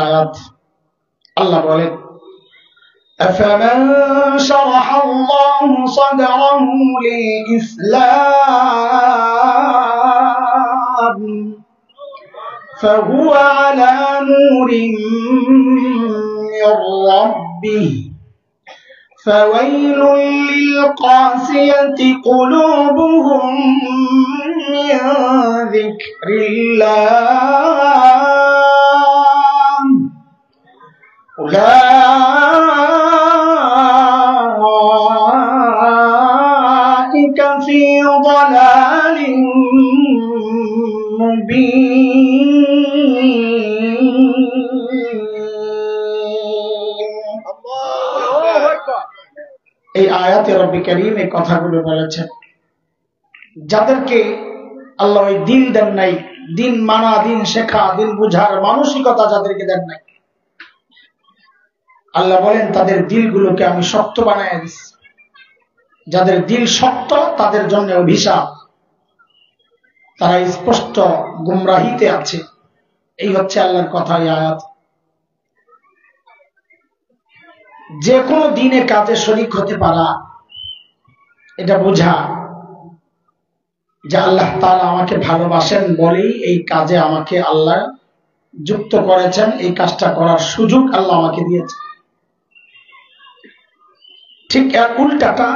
আয়াত আল্লাহ বলেন أفمن شرح الله صدره للإسلام فهو على نور من ربه فويل للقاسية قلوبهم من ذكر الله أولئك في ضلال مبين এই আয়াতে রব্বি কারীম এই কথাগুলো বলেছেন যাদেরকে আল্লাহ ওই দিন দেন নাই, দিন মানা, দিন শেখা, দিন বুঝার মানসিকতা যাদেরকে দেন নাই, আল্লাহ বলেন তাদের দিলগুলোকে আমি শক্ত বানায় দিচ্ছি। যাদের দিল শক্ত তাদের জন্য অভিশাপ, তারা স্পষ্ট গুমরাহিতে আছে। এই হচ্ছে আল্লাহর কথা। এই আয়াত যে কোনো দিনে কাজে শরীক হতে পারা, এটা বোঝা যে আল্লাহ তাআলা আমাকে ভালোবাসেন বলেই এই কাজে আমাকে আল্লাহ যুক্ত করেছেন, এই কাজটা করার সুযোগ আল্লাহ আমাকে দিয়েছেন। ঠিক এর উল্টাটা,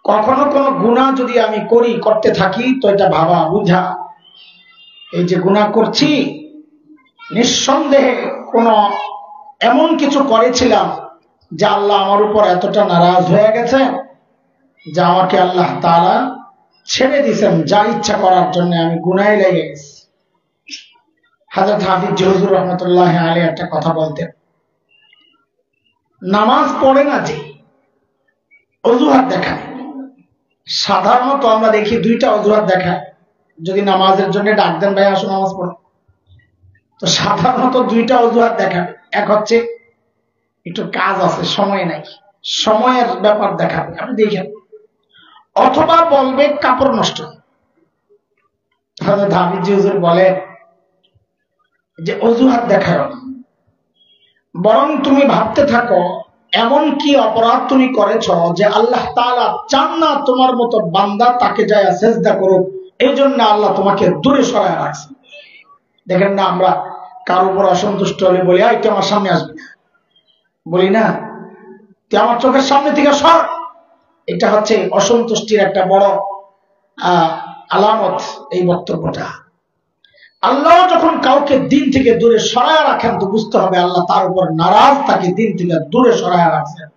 কখনো কোনো গুনাহ যদি আমি করতে থাকি তো এটা ভাবা বুঝা এই যে গুনাহ করছি নিঃসন্দেহে কোনো এমন কিছু করেছিলাম যে আল্লাহ আমার উপর এতটা নারাজ হয়ে গেছে যে আমাকে আল্লাহ তাআলা ছেড়ে দিয়েছেন যা ইচ্ছা করার জন্য, আমি গুনাহে লেগে গেছি। হযরত হাফিজ হুজুর রাহমাতুল্লাহি আলাইহি একটা কথা বলতেন, নামাজ পড়ে না যে অজুহাত দেখায়। সাধারণত আমরা দেখি দুইটা অজুহাত দেখায়, যদি নামাজের জন্য ডাক দেন ভাই আসো নামাজ পড়ো, তো সাধারণত দুইটা অজুহাত দেখাবে। এক হচ্ছে একটু কাজ আছে, সময় নাই, সময়ের ব্যাপার দেখাবে, আপনি দেখেন। অথবা বলবে কাপড় নষ্ট। হযরত হাফিজ হুজুর বলে যে অজুহাত দেখায় না, বরং তুমি ভাবতে থাকো এমন কি অপরাধ তুমি করেছ যে আল্লাহ তাআলা চান না তোমার মতো বান্দা তাকে যায় সেজদা করুক, এই জন্য আল্লাহ তোমাকে দূরে সরায় রাখছে। দেখেন না, আমরা কারোর উপর অসন্তুষ্ট হলে বলি এই তুই আমার সামনে আসবি না, বলি না তুই আমার চোখের সামনে থেকে সর। এটা হচ্ছে অসন্তুষ্টির একটা বড় আলামত এই বক্তব্যটা। আল্লাহ যখন কাউকে দিন থেকে দূরে সরায় রাখেন তো বুঝতে হবে আল্লাহ তার উপর নারাজ, তাকে দিন থেকে দূরে সরায় রাখছেন।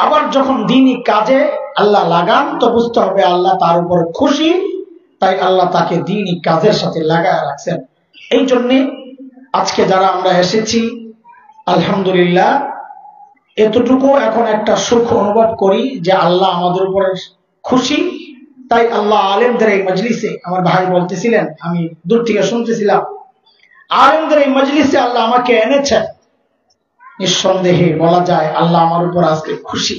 আবার যখন দিনই কাজে আল্লাহ লাগান তো বুঝতে হবে আল্লাহ তার উপর খুশি, তাই আল্লাহ তাকে দিনই কাজের সাথে লাগায় রাখছেন। এই জন্যে আজকে যারা আমরা এসেছি আলহামদুলিল্লাহ, এতটুকু এখন একটা সুখ অনুভব করি যে আল্লাহ আমাদের উপর খুশি। তাই আল্লাহ আলেমদের এই মজলিসে, আমার ভাই বলতেছিলেন, আমি দূর থেকে শুনতেছিলাম, আলেমদের এই মজলিসে আল্লাহ আমাকে এনেছেন। নিঃসন্দেহে বলা যায় আল্লাহ আমার উপর আজকে খুশি।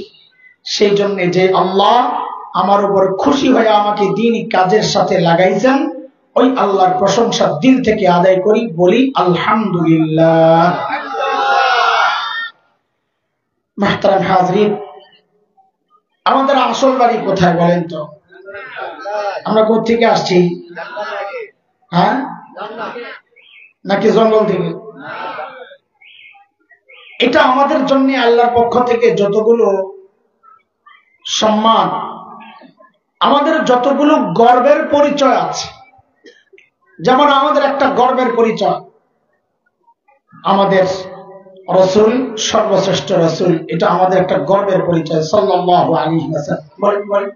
সেই জন্য যে আল্লাহ আমার উপর খুশি হয়ে আমাকে দ্বীনি কাজের সাথে লাগাইছেন, ওই আল্লাহর প্রশংসা দিল থেকে আদায় করি, বলি আলহামদুলিল্লাহ। মুহতারাম হাজরিন, আমাদের আসল বাড়ি কোথায় বলেন তো? আমরা কোথা থেকে আসছি? হ্যাঁ, নাকি জঙ্গল থেকে? এটা আমাদের জন্য আল্লাহর পক্ষ থেকে যতগুলো সম্মান, আমাদের যতগুলো গর্বের পরিচয় আছে, যেমন আমাদের একটা গর্বের পরিচয় আমাদের রাসূল, সর্বশ্রেষ্ঠ রাসূল, এটা আমাদের একটা গর্বের পরিচয় সাল্লাল্লাহু আলাইহি ওয়াসাল্লাম। বলেন,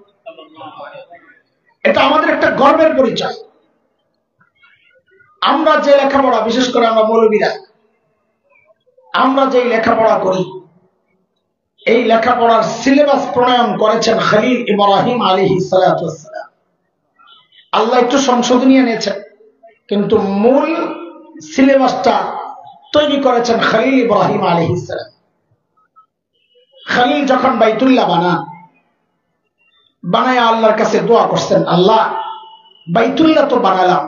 এটা আমাদের একটা গর্বের পরিচয়। আমরা যে লেখাপড়া, বিশেষ করে আমরা মৌলবীরা, আমরা যে লেখাপড়া করি, এই লেখাপড়ার সিলেবাস প্রণয়ন করেছেন খলিল ইব্রাহিম আলাইহিস সালাতু ওয়াস সালাম। আল্লাহ একটু সংশোধনী এনেছেন, কিন্তু মূল সিলেবাসটা তৈরি করেছেন খলিল ইব্রাহিম আলাইহিস সালাম। খলিল যখন বাইতুল্লাহ বানায় আল্লাহর কাছে দোয়া করছেন, আল্লাহ বাইতুল্লাহ তো বানালাম,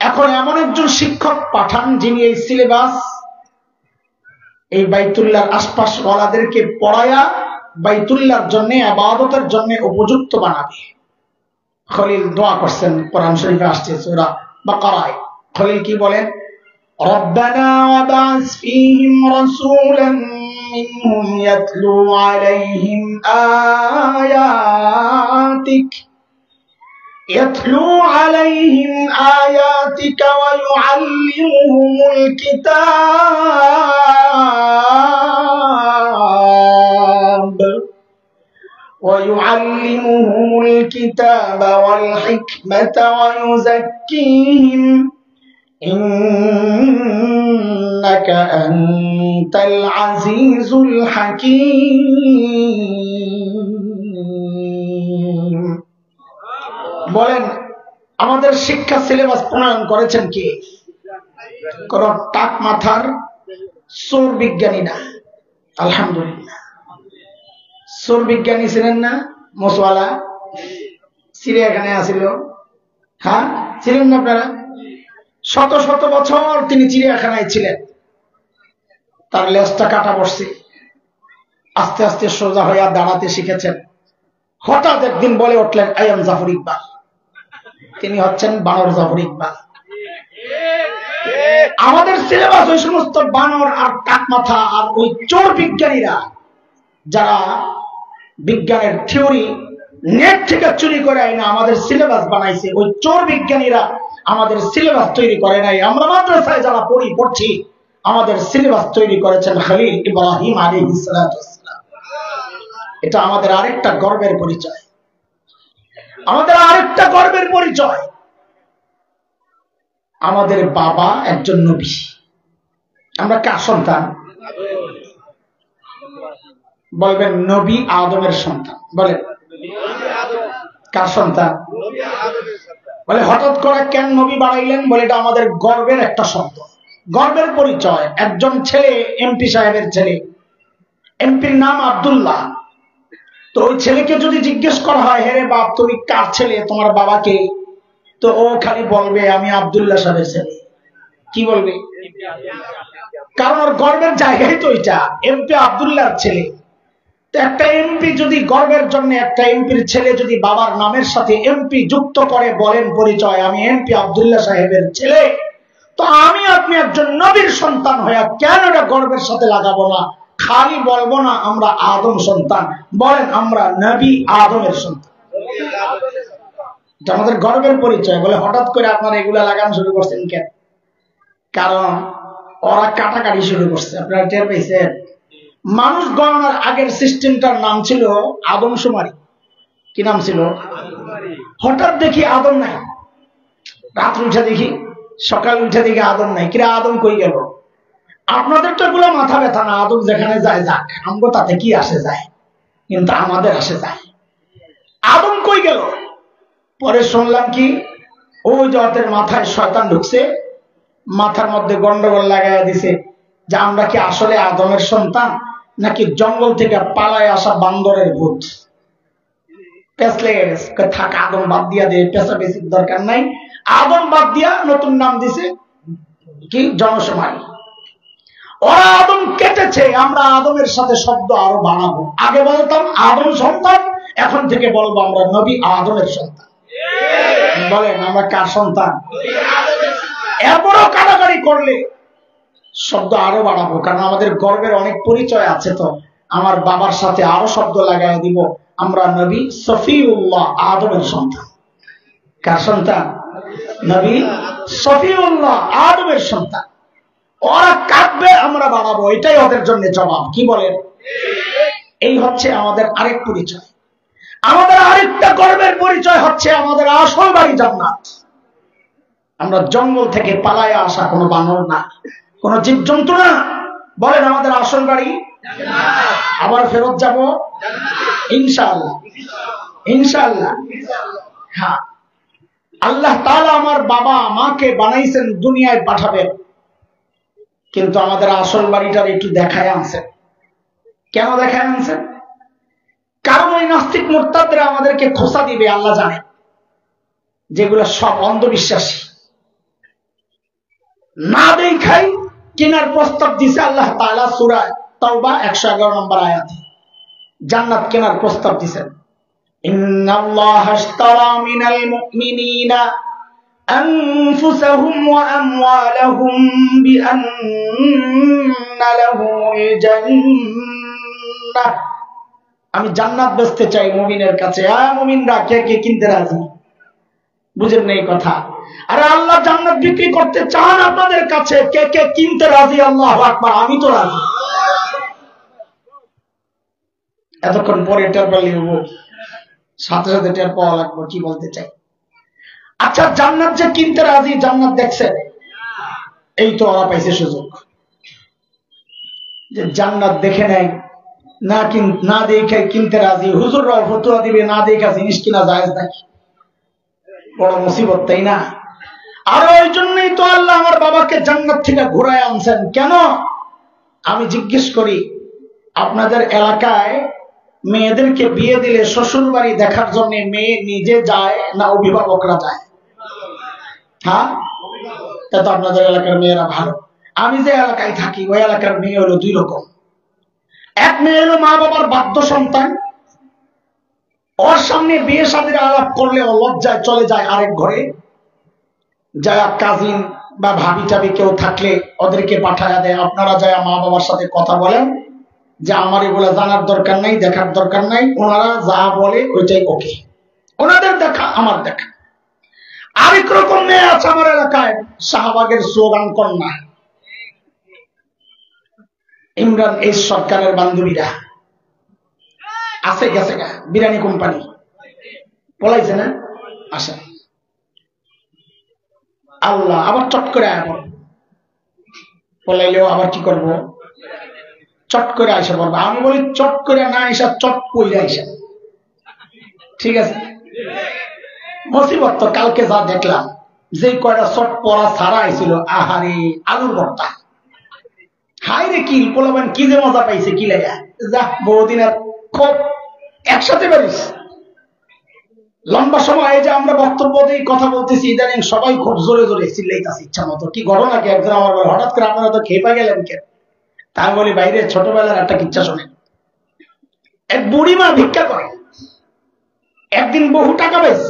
এখন এমন একজন শিক্ষক পাঠান যিনি এই সিলেবাস এই বাইতুল্লাহর আশপাশ ওয়ালাদেরকে পড়ায়া বাইতুল্লাহর জন্য ইবাদতের জন্য উপযুক্ত বানাবে। খলিল দোয়া করছেন, কোরআন শরীফে আসছে সূরা বাকারায়। খলিল কি বলেন? রব্বানা ওয়াবআস ফীহিম রাসূলান মিনহুম ইয়াতলু আলাইহিম আয়াতিকা ওয়া ইউআল্লিমুহুমুল কিতাব ওয়াল হিকমাতা ওয়া ইউযাক্কিহিম ইন্নাকা আনতাল আজিজুল হাকীম। বলেন আমাদের শিক্ষা সিলেবাস প্রণয়ন করেছেন কে? কোন টাক মাথার চোর বিজ্ঞানী না। আলহামদুলিল্লাহ। চোর বিজ্ঞানী ছিলেন না মোসওয়ালা? চিড়িয়াখানায় আসিল, হ্যাঁ ছিলেন না আপনারা? শত শত বছর তিনি চিড়িয়াখানায় ছিলেন, তার লেজটা কাটা পড়ছে, আস্তে আস্তে সোজা হইয়া দাঁড়াতে শিখেছেন। হঠাৎ একদিন বলে উঠলেন, আই এম জাফর ইকবাল। তিনি হচ্ছেন বানর জাফর ইকবাল। আমাদের সিলেবাস ওই সমস্ত বানর আর টাক মাথা আর ওই চোর বিজ্ঞানীরা যারা বিজ্ঞানের থিওরি নেট থেকে চুরি করে আইনা আমাদের সিলেবাস বানাইছে, ওই চোর বিজ্ঞানীরা আমাদের সিলেবাস তৈরি করে নাই। আমরা মাদ্রাসায় যারা পড়ছি আমাদের সিলেবাস তৈরি করেছেন খলিল ইব্রাহিম আলাইহিস সালাতু ওয়াস সালাম। এটা আমাদের আরেকটা গর্বের পরিচয়, আমাদের আরেকটা গর্বের পরিচয়। আমাদের বাবা একজন নবী। আমরা কার সন্তান? বলবেন নবী আদমের সন্তান। বলেন কার সন্তান? বলে হঠাৎ করে কেন নবী বানাইলেন? বলে এটা আমাদের গর্বের একটা শব্দ, গর্বের পরিচয়। একজন ছেলে এমপি সাহেবের ছেলে, এমপির নাম আব্দুল্লাহ। তো ওই ছেলেকে যদি জিজ্ঞেস করা হয়, হে রে বাপ তুমি কার ছেলে, তোমার বাবাকে? তো ও খালি বলবে আমি আব্দুল্লাহ সাহেবের ছেলে। কি বলবে? কারণ ওর গর্বের জায়গায় তো এটা, এমপি আব্দুল্লাহর ছেলে। তো একটা এমপি যদি গর্বের জন্য একটা এমপির ছেলে যদি বাবার নামের সাথে এমপি যুক্ত করে বলেন পরিচয় আমি এমপি আব্দুল্লাহ সাহেবের ছেলে, তো আমি আপনি একজন নবীর সন্তান হইয়া কেন এটা গর্বের সাথে লাগাবো না? খালি বলবো না আমরা আদম সন্তান, বলেন আমরা নবী আদমের সন্তান। এটা আমাদের গর্বের পরিচয়। বলে হঠাৎ করে আপনারা এগুলা লাগানো শুরু করছেন কেন? কারণ ওরা কাটাকাটি শুরু করছে। আপনারা টের পেয়েছেন? মানুষ গণনার আগের সিস্টেমটার নাম ছিল আদমশুমারি। কি নাম ছিল? হঠাৎ দেখি আদম নাই, রাত উঠে দেখি, সকাল উঠে দেখি আদম নাই। কিরা আদম কই গেল? আপনাদের তো এগুলো মাথা ব্যথা না, আদম যেখানে যায় যাক, আমগো তাতে কি আসে যায়, কিন্তু আমাদের আসে যায়। আদম কই গেল? পরে শুনলাম কি ওই জগতের মাথায় শয়তান ঢুকছে, মাথার মধ্যে গন্ডগোল লাগাইয়া দিছে যে আমরা কি আসলে আদমের সন্তান নাকি জঙ্গল থেকে পালায় আসা বান্দরের ভূত। পেঁচ লেগে গেছে, থাক আদম বাদ দিয়া দে, পেঁচা বেশির দরকার নাই। আদম বাদ দিয়া নতুন নাম দিছে কি জনসমাজ। ওরা আদম কেটেছে, আমরা আদমের সাথে শব্দ আরো বাড়াবো। আগে বলতাম আদম সন্তান, এখন থেকে বলবো আমরা নবী আদমের সন্তান। বলেন আমরা কার সন্তান? এরপরও কাটাকাটি করলে শব্দ আরো বাড়াবো, কারণ আমাদের গর্বের অনেক পরিচয় আছে। তো আমার বাবার সাথে আরো শব্দ লাগাই দিব, আমরা নবী সফিউল্লাহ আদমের সন্তান। কার সন্তান? নবী সফিউল্লাহ আদমের সন্তান। ওরা কাঁদবে, আমরা বাড়াবো, এটাই ওদের জন্য জবাব। কি বলেন? এই হচ্ছে আমাদের আরেক পরিচয়। আমাদের আরেকটা গর্বের পরিচয় হচ্ছে আমাদের আসল বাড়ি জান্নাত। আমরা জঙ্গল থেকে পালায় আসা কোনো বানর না, কোন জীবজন্তু না। বলেন আমাদের আসল বাড়ি আবার ফেরত যাব ইনশাআল্লাহ, ইনশাআল্লাহ। হ্যাঁ, আল্লাহ তাআলা আমার বাবা মাকে বানাইছেন দুনিয়ায় পাঠাবেন, কিন্তু আমাদের আসল বাড়িটার একটু দেখায় আনছেন। কেন দেখায় আনছেন? কারণ ওই নাস্তিক মুরতাদরা আমাদেরকে খোঁচা দিবে আল্লাহ জানে, যেগুলো সব অন্ধবিশ্বাসী। না দেখাই কেনার প্রস্তাব দিছে আল্লাহ তাআলা সূরা তাওবা 111 নম্বর আয়াতে জান্নাত কেনার প্রস্তাব দিয়েছেন। ইন্নাল্লাহা আশতারা মিনাল মুমিনিনা আনফুসাহুম ওয়া আমওয়ালাহুম বিআন্না লাহুমুল জান্নাহ। আমি জান্নাত বেচতে চাই মুমিনের কাছে। মুমিনরা কে কে কিনতে রাজি? বুঝেন না এই কথা? আরে আল্লাহ জান্নাত বিক্রি করতে চান আপনাদের কাছে, কে কে কিনতে রাজি? আল্লাহু আকবার। আমি তো রাজি। এতক্ষণ পরে টের পেলে সাথে সাথে টের পাওয়া লাগবে কি বলতে চাই। আচ্ছা, জান্নাত যে কিনতে রাজি, জান্নাত দেখছে, এই তো ওরা পাইছে সুযোগ যে জান্নাত দেখে নেয় না দেখে কিনতে রাজি। হুজুররাও ফতোয়া দিবে না দেখা জিনিস কিনা জায়েজ নাকি? বড় মুসিবত, তাই না? আর ওই জন্যই তো আল্লাহ আমার বাবাকে জান্নাত থেকে ঘুরায় আনছেন। কেন? আমি জিজ্ঞেস করি, আপনাদের এলাকায় মেয়েদেরকে বিয়ে দিলে শ্বশুর বাড়ি দেখার জন্য মেয়ে নিজে যায় না অভিভাবকরা যায়? হ্যাঁ, তা তো আপনাদের এলাকার মেয়েরা ভালো। আমি যে এলাকায় থাকি ওই এলাকার মেয়ে হলো দুই রকম। এক মেয়ে হলো মা বাবার বাধ্য সন্তান, ওর সামনে বিয়ে শাদীর আলাপ করলে ও লজ্জায় চলে যায় আরেক ঘরে, যায় কাজিন বা ভাবি টাবি কেউ থাকলে ওদেরকে পাঠায়া দেয়, আপনারা যায় মা বাবার সাথে কথা বলেন যে আমার এগুলা জানার দরকার নাই, দেখার দরকার নাই, ওনারা যা বলে ওইটাই ওকে, ওনাদের দেখা আমার দেখা। আরেক রকম মেয়ে আছে আমার এলাকায়, শাহবাগের স্লোগান কন্যা, ইমরান এই সরকারের বান্ধবীরা আছে, গেছে গা বিরিয়ানি কোম্পানি পলাইছে না, আসে আল্লাহ আবার চট করে আয় পলাইলেও আবার কি করবো, চট করে আইসা পড়বো। আমি বলি চট করে না আইসা চট পইলে আইসা, ঠিক আছে? মুসিবত তো কালকে যা দেখলাম, যে কয়টা চট পড়া ছাড়া আইছিল, আহারে আলুর ভর্তা, হাই রে কি পোলাবেন, কি যে মজা পাইছে, কি লাগা যা বহুদিনের খুব একসাথে পারিস। লম্বা সময় এই যে আমরা বক্তব্য দিয়ে কথা বলতেছি, ইদানিং সবাই খুব জোরে জোরে চিল্লাইতেছে ইচ্ছা মতো। কি ঘটনা কি? একজন আমার বলে হঠাৎ করে আপনারা তো খেয়ে পা গেলেন কেন? তাই বলি বাইরে ছোটবেলার একটা কিচ্ছা শোনেন। এক বুড়িমা ভিক্ষা করে, একদিন বহু টাকা পেয়েছে,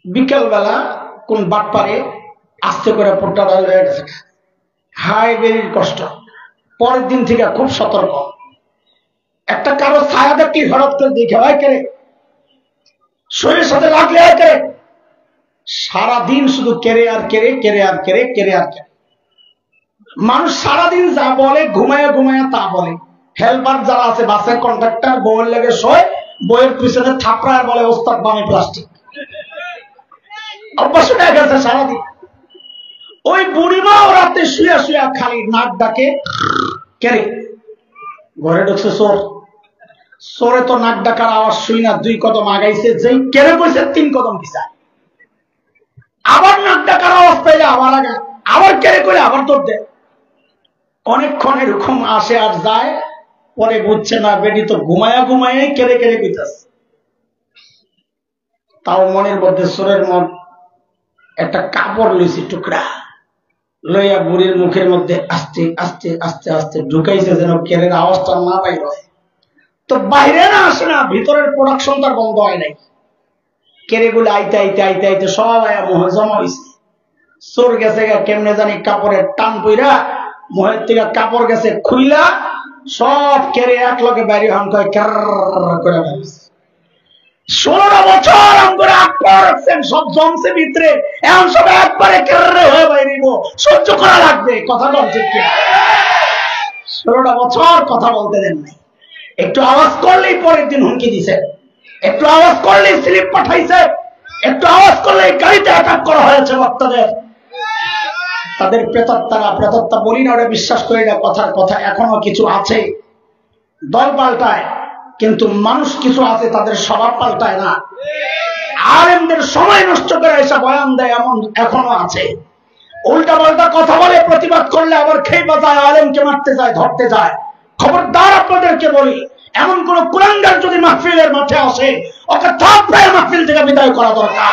বিকেল বেলা কোন বাটপারে আস্তে করে পোট্টা ডাল হয়ে গেছে, হাই বেরির কষ্ট। পরের দিন থেকে খুব সতর্ক, একটা কারো ছায়া দেখি হঠাৎ করে দেখে হয় কেড়ে শরীরের সাথে লাগলে হয় কেড়ে, সারাদিন শুধু কেড়ে আর কেড়ে, কেড়ে আর কেড়ে, কেড়ে আর কেড়ে। মানুষ সারাদিন যা বলে ঘুমায় ঘুমায় তা বলে। হেল্পার যারা আছে, বাসের কন্ট্রাক্টর, বউয়ের লেগে শোয়, বইয়ের পিছনে থাপড়ায় বলে ওস্তাদ বামে প্লাস্টিক, অভ্যাস হয়ে গেছে সারাদিন। ওই বুড়িমাও রাতে শুয়া শুয়া খালি নাক ডাকে, কেড়ে ঘরে ঢুকছে চোর, চোরে তো নাক ডাকার আওয়াজ শুই না, 2 কদম আগাইছে, যেই কেড়ে কইছে 3 কদম পিছায়, আবার নাক ডাকার আওয়াজ পাইলে আবার আগে, আবার কেড়ে করে আবার দৌড় দেয়। অনেকক্ষণ এরকম আসে আর যায়, পরে বুঝছে না বেডি তো ঘুমায়া ঘুমায় কেড়ে কেড়ে কইতাছে। তাও মনের মধ্যে চোরের মন একটা কাপড় লইছে টুকরা, লইয়া বুড়ির মুখের মধ্যে আস্তে আস্তে আস্তে আস্তে ঢুকাইছে যেন কেড়ের আওয়াজটা না বাইর হয়। তো বাইরে না আসে না, ভিতরের প্রোডাকশন তার বন্ধ হয় নাই। কেড়ে গুলো আইতে আইতে আইতে আইতে সব আয়া মোহে জমা হয়েছে। চোর গেছে কেমনে জানি কাপড়ের টান পইরা মোহের থেকে কাপড় গেছে খুইলা, সব কেড়ে এক লগে বাইরে হাম করে করে ফেলছে। 16 বছর আমরা আকবর রাখছেন, সব জমছে ভিতরে, এখন সব একবারে কেড়ে হয়ে বাইরে সহ্য করা লাগবে। কথা বল ঠিক কিনা? 16টা বছর কথা বলতে দেন নাই, একটু আওয়াজ করলেই পরের দিন হুমকি দিছে, একটু আওয়াজ করলেই স্লিপ পাঠাইছে, একটু আওয়াজ করলেই গাড়িতে অ্যাটাক করা হয়েছে বক্তাদের। তাদের প্রেতাত্মারা, প্রেতাত্মা বলি না, ওরা বিশ্বাস করি না, কথার কথা। এখনো কিছু আছে দল পাল্টায়, কিন্তু মানুষ কিছু আছে তাদের স্বভাব পাল্টায় না। আলেমদের সময় নষ্ট করে এসে বয়ান দেয় এমন এখনো আছে। উল্টা পাল্টা কথা বলে, প্রতিবাদ করলে আবার খেয়ে বাজায়, আলেমকে মারতে যায়, ধরতে যায়। খবরদার আপনাদেরকে বলি, এমন কোন কুলাঙ্গার যদি মাহফিলের মাঠে আসে, ওকে থাপড়ায় মাহফিল থেকে বিদায় করা দরকার।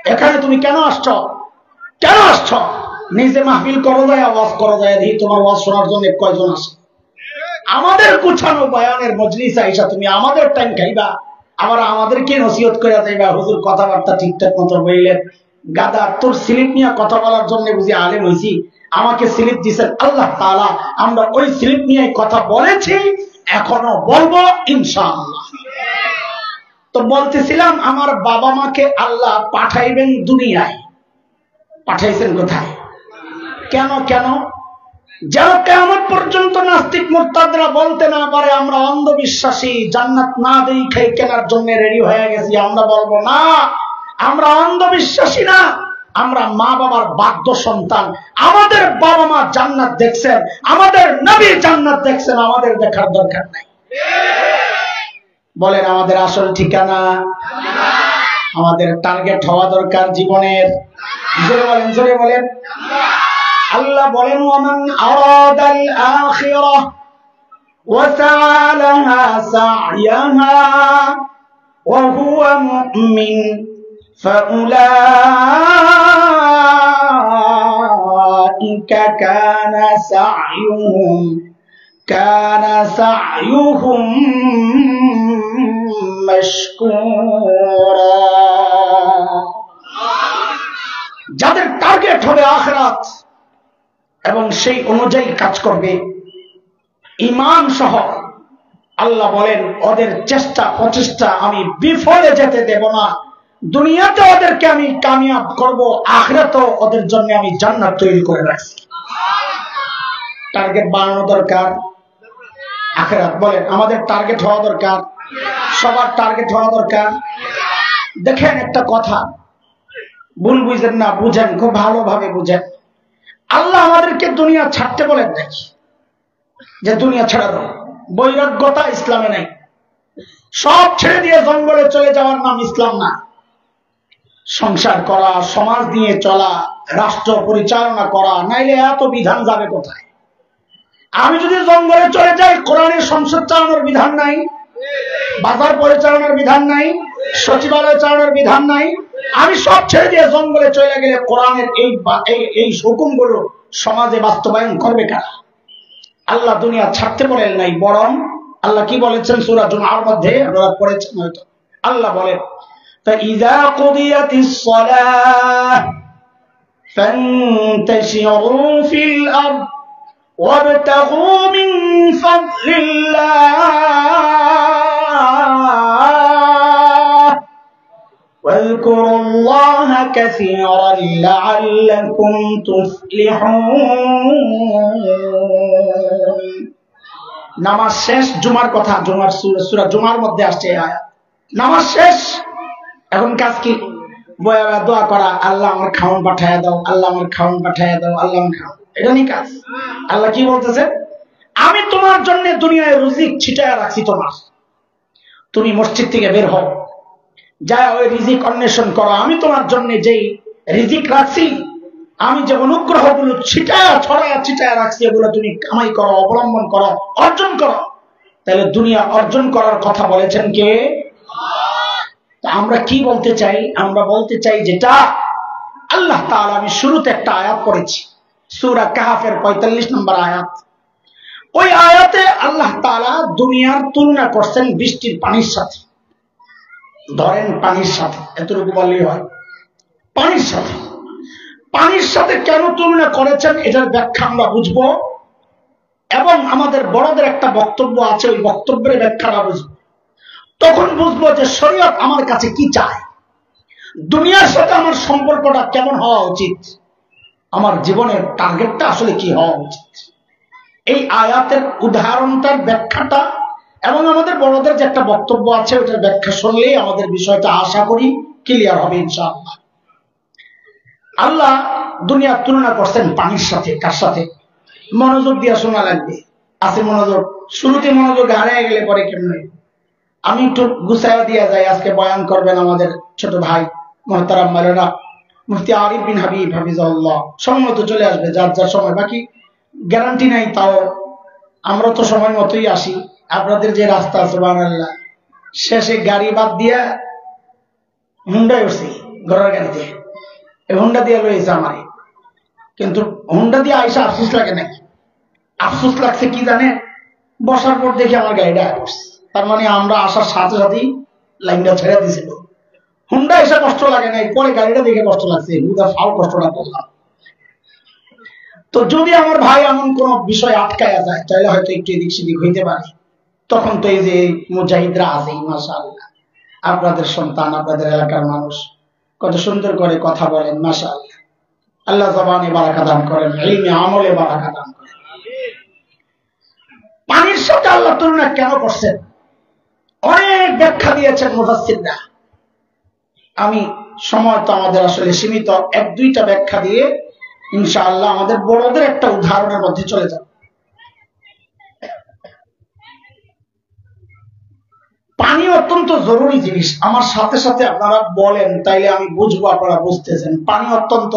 এখানে তুমি কেন আসছো? কেন আসছো? নিজে মাহফিল করো যায়, আওয়াজ করো যায়, দেখি তোমার আওয়াজ শোনার জন্য কয়জন আসে। আমাদের গুছানো বয়ানের মজলিস আইসা তুমি আমাদের টাইম খাইবা, আবার আমাদেরকে নসিহত করে যাইবা, হুজুর কথাবার্তা ঠিকঠাক মতো বললেন। গাদা, তোর স্লিপ নিয়ে কথা বলার জন্য বুঝি আলেম হইছি? আমাকে স্লিপ দিচ্ছেন আল্লাহ তাআলা, আমরা ওই স্লিপ নিয়ে কথা বলেছি, এখনো বলবো ইনশাআল্লাহ। তো বলতেছিলাম, আমার বাবা মাকে আল্লাহ পাঠাইবেন দুনিয়ায়, পাঠাইছেন কোথায়? কেন? কেন? যেন কিয়ামত পর্যন্ত নাস্তিক মুরতাদরা বলতে না পারে আমরা অন্ধবিশ্বাসী, জান্নাত না দেখে কেনার জন্য রেডি হয়ে গেছি। আমরা বলবো না, আমরা অন্ধবিশ্বাসী না, আমরা মা বাবার বাধ্য সন্তান। আমাদের বাবা মা জান্নাত দেখছেন, আমাদের নবী জান্নাত দেখছেন, আমাদের দেখার দরকার নাই। বলেন আমাদের আসল ঠিকানা, আমাদের টার্গেট হওয়া দরকার জীবনের। জোরে বলেন, জোরে বলেন। আল্লাহ বলেন, ওয়ামান আরাদাল আখিরাহ ওয়া সাআ লাহা সা'য়াহা ওয়া হুয়া মুমিন ফাউলাইকা কানা সা'য়ুহুম মাশকুরা। যাদের টার্গেট হবে আখিরাত এবং সেই অনুযায়ী কাজ করবে ঈমান সহ, আল্লাহ বলেন ওদের চেষ্টা প্রচেষ্টা আমি বিফলে যেতে দেব না। দুনিয়াতে ওদেরকে আমি কামিয়াব করব, আখিরাতেও ওদের জন্য আমি জান্নাত তৈরি করে রাখছি। টার্গেট বানানো দরকার আখিরাত। বলেন আমাদের টার্গেট হওয়া দরকার, সবার টার্গেট হওয়া দরকার। দেখেন একটা কথা, ভুল বুঝেন না, বুঝেন, খুব ভালোভাবে বুঝেন। আল্লাহ আমাদেরকে দুনিয়া ছাড়তে বলেন নাই যে দুনিয়া ছাড়া দাও। বৈরাগ্যতা ইসলামে নাই। সব ছেড়ে দিয়ে জঙ্গলে চলে যাওয়ার নাম ইসলাম না। সংসার করা, সমাজ নিয়ে চলা, রাষ্ট্র পরিচালনা করা, নাইলে এত বিধান যাবে কোথায়? আমি যদি জঙ্গলে চলে যাই, কোরআনের সংসদ চালানোর বিধান নাই, বাজার পরিচালনার বিধান নাই, সচিবালয় চালানোর বিধান নাই। আমি সব ছেড়ে দিয়ে জঙ্গলে চলে গেলে কোরআনের এই হুকুমগুলো সমাজে বাস্তবায়ন করবে কারা? আল্লাহ দুনিয়া ছাড়তে বলেন নাই, বরং আল্লাহ কি বলেছেন সূরা জুমার মধ্যে, আপনারা পড়েছেন হয়তো। আল্লাহ বলেন, فَإِذَا قُضِيَتِ الصَّلَاةُ فَانتَشِرُوا فِي الْأَرْضِ وَابْتَغُوا مِنْ فَضْلِ اللَّهِ واذكروا الله كثيرا لعلكم تفلحون। নামাজ শেষ, জুমার কথা, জুমার সূরা জুমার মধ্যে আসছে আয়াত। নামাজ শেষ, এখন কাজ কি? বয়া দোয়া করা, আল্লাহ আমার খাওয়ান পাঠায়া দাও, আল্লাহ আমার খাওয়ান পাঠায়া দাও, আল্লাহ আমার খাওয়ান। এটা নি কাজ? আল্লাহ কি বলতেছে? আমি তোমার জন্য দুনিয়ায় রিজিক ছিটায়া রাখছি তোমার। তুমি মসজিদ থেকে বের হও, যা ওই রিজিক অন্বেষণ করো। আমি তোমার জন্য যেই রিজিক রাখছি, আমি যে অনুগ্রহগুলো ছিটায়া রাখছি, এগুলো তুমি কামাই করো, অবলম্বন করো, অর্জন করো। তাহলে দুনিয়া অর্জন করার কথা বলেছেন কে? আমরা কি বলতে চাই? আমরা বলতে চাই যেটা আল্লাহ তাআলা, আমি শুরুতে একটা আয়াত পড়েছি, সূরা কাহফের 45 নম্বর আয়াত। ওই আয়াতে আল্লাহ তাআলা দুনিয়ার তুলনা করছেন বৃষ্টির পানির সাথে। ধরেন পানির সাথে, এতটুকু বললেই হয়। পানির সাথে, পানির সাথে কেন তুলনা করেছেন এটার ব্যাখ্যা আমরা বুঝবো, এবং আমাদের বড়দের একটা বক্তব্য আছে, ওই বক্তব্যের ব্যাখ্যাটা বুঝবো। তখন বুঝবো যে শরীয়ত আমার কাছে কি চায়, দুনিয়ার সাথে আমার সম্পর্কটা কেমন হওয়া উচিত, আমার জীবনের টার্গেটটা আসলে কি হওয়া উচিত। এই আয়াতের উদাহরণটার ব্যাখ্যাটা এবং আমাদের বড়দের যে একটা বক্তব্য আছে ওটার ব্যাখ্যা শুনলেই আমাদের বিষয়টা আশা করি ক্লিয়ার হবে ইনশাআল্লাহ। আল্লাহ দুনিয়ার তুলনা করছেন পানির সাথে। কার সাথে? মনোযোগ দিয়ে শোনা লাগবে। আছে মনোযোগ? শুরুতে মনোযোগ হারিয়ে গেলে পরে কেমন? আমি একটু গুছাইয়া দিয়া যাই। আজকে বয়ান করবেন আমাদের ছোট ভাই মুহতারাম মাওলানা মুফতি আরিফ বিন হাবিব হাফিজাহুল্লাহ। সময় মতো চলে আসবে, যার যার সময়, বাকি গ্যারান্টি নাই। তাও আমরা তো সময় মতোই আসি। আপনাদের যে রাস্তা সুবহানাল্লাহ, শেষে গাড়ি বাদ দিয়া হুন্ডায় উঠছি, ঘরের গাড়িতে হুন্ডা দিয়ে লইছে আমারে, কিন্তু হুন্ডা দিয়ে আইসা আফসোস লাগে নাকি? আফসোস লাগছে কি জানে, বসার পর দেখি আমার গাড়িটা আসছে, তার মানে আমরা আসার সাথে সাথেই লাইনটা ছেড়ে দিয়েছিল। হুন্ডা এসে কষ্ট লাগে নাই, পরে গাড়িটা দেখে কষ্ট লাগছে, হুদা ফাও কষ্টটা করলাম। তো যদি আমার ভাই এমন কোন বিষয় আটকায়া যায় তাহলে হয়তো একটু এদিক সেদিক হইতে পারে, তখন তো এই যে মুজাহিদরা আছে, মাশাআল্লাহ আপনাদের সন্তান, আপনাদের এলাকার মানুষ কত সুন্দর করে কথা বলেন, মাশাআল্লাহ। আল্লাহ জবানে বারাকা দান করেন, ইলমে আমলে বারাকা দান করেন। পানির সাথে আল্লাহ তুলনা কেন করছেন অনেক ব্যাখ্যা দিয়েছেন মুফাসসিররা। আমি সময় তো আমাদের আসলে সীমিত, এক দুইটা ব্যাখ্যা দিয়ে ইনশাআল্লাহ আমাদের বড়দের একটা উদাহরণের মধ্যে চলে যাব। পানি অত্যন্ত জরুরি জিনিস, আমার সাথে সাথে আপনারা বলেন তাইলে আমি বুঝবো আপনারা বুঝতেছেন। পানি অত্যন্ত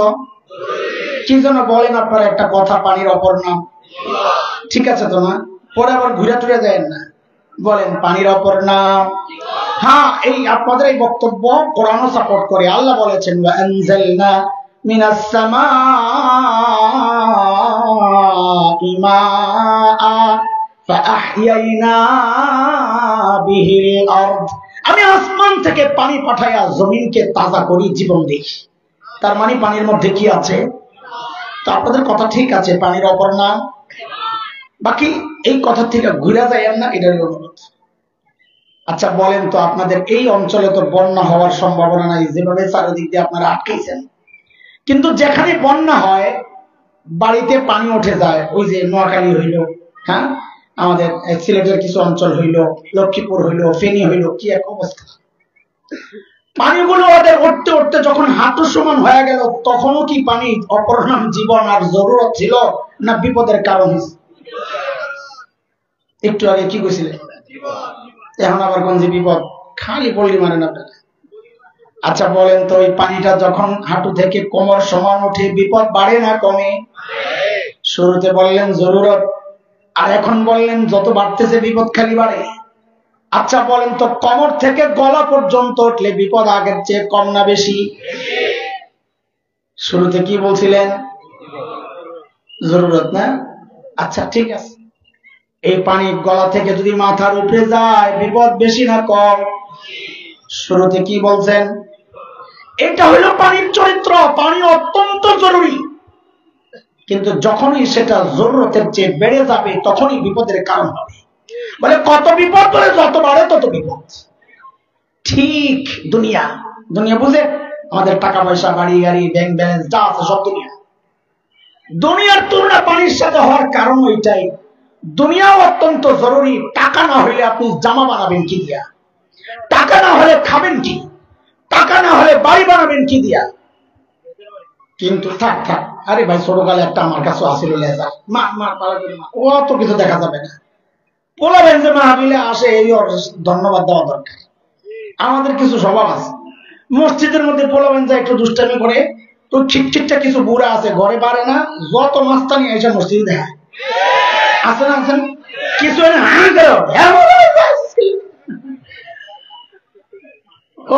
কি জন্য বলেন আপনারা একটা কথা, পানির অপর নাম, ঠিক আছে তো না? পরে আবার ঘুরে টুরে যায় না, বলেন পানির অপর নাম। হ্যাঁ, এই আপনাদের এই বক্তব্য কোরআনও সাপোর্ট করে। আল্লাহ বলেছেন ওয়ানজালনা মিনাস সামাই মাআ ফাআহইয়ানা বিহিল আরদ, আমি আসমান থেকে পানি পাঠাইয়া জমিনকে তাজা করি, জীবন দিই। তার মানে পানির মধ্যে কি আছে? তো আপনাদের কথা ঠিক আছে, পানির অপর নাম। বাকি এই কথা থেকে ঘুরে যায় না, এটার অনুরোধ। আচ্ছা বলেন তো, আপনাদের এই অঞ্চলে তো বন্যা হওয়ার সম্ভাবনা নাই, যেভাবে চারিদিক দিয়ে আপনারা আটকেছেন, কিন্তু যেখানে বন্যা হয় বাড়িতে পানি উঠে যায়, ওই যে নোয়াখালী হইল, হ্যাঁ আমাদের সিলেটের কিছু অঞ্চল হইল, লক্ষ্মীপুর হইল, ফেনী হইল, কি এক অবস্থা। পানিগুলো ওদের উঠতে উঠতে যখন হাঁটু সমান হয়ে গেল, তখনও কি পানি অপর নাম জীবন আর জরুরত ছিল, না বিপদের কারণ? একটু আগে কি কইছিলেন, এখন আবার কোন যে বিপদ, খালি পল্লি মারেন আপনারা। আচ্ছা বলেন তো, ওই পানিটা যখন হাঁটু থেকে কোমর সমান উঠে বিপদ বাড়ে না কমে? শুরুতে বললেন জরুরত, আর এখন বললেন যত বাড়তেছে বিপদ খালি বাড়ে। আচ্ছা বলেন তো, কোমর থেকে গলা পর্যন্ত উঠলে বিপদ আগের চেয়ে কম না বেশি? শুরুতে কি বলছিলেন? জরুরত না? আচ্ছা ঠিক আছে, এই পানি গলা থেকে যদি মাথার উপরে যায় বিপদ বেশি না কম? শুরুতে কি বলছেন? এটা হলো পানির চরিত্র, পানি অত্যন্ত জরুরি, কিন্তু যখনই সেটা জরুরতের চেয়ে বেড়ে যাবে তখনই বিপদের কারণ হবে। বলে কত বিপদ, বলে যত বাড়ে তত বিপদ। ঠিক দুনিয়া, দুনিয়া বুঝে আমাদের টাকা পয়সা, বাড়ি গাড়ি, ব্যাংক ব্যালেন্স যা আছে সব দুনিয়া। দুনিয়ার তুলনা পানির সাথে হওয়ার কারণ ওইটাই, দুনিয়াও অত্যন্ত জরুরি। টাকা না হলে আপনি জামা বানাবেন কি দিয়া? টাকা না হলে খাবেন কি? টাকা না হলে বাড়ি বানাবেন কি দিয়া? কিন্তু থাক থাক, আরে ভাই ছোটকালে একটা আমার কাছে আসিল লেজা, অত কিছু দেখা যাবে না। পোলা বেঞ্জে মাহফিলে আসে, এই ধন্যবাদ দেওয়া দরকার। আমাদের কিছু স্বভাব আছে, মসজিদের মধ্যে পোলা বেঞ্জা একটু দুষ্টামি করে, তো ঠিকঠিকটা কিছু বুড়া আছে, ঘরে বাড়ে না, যত মাস্তানি এসে মসজিদে দেখায়, আছে না? আছেন কিছু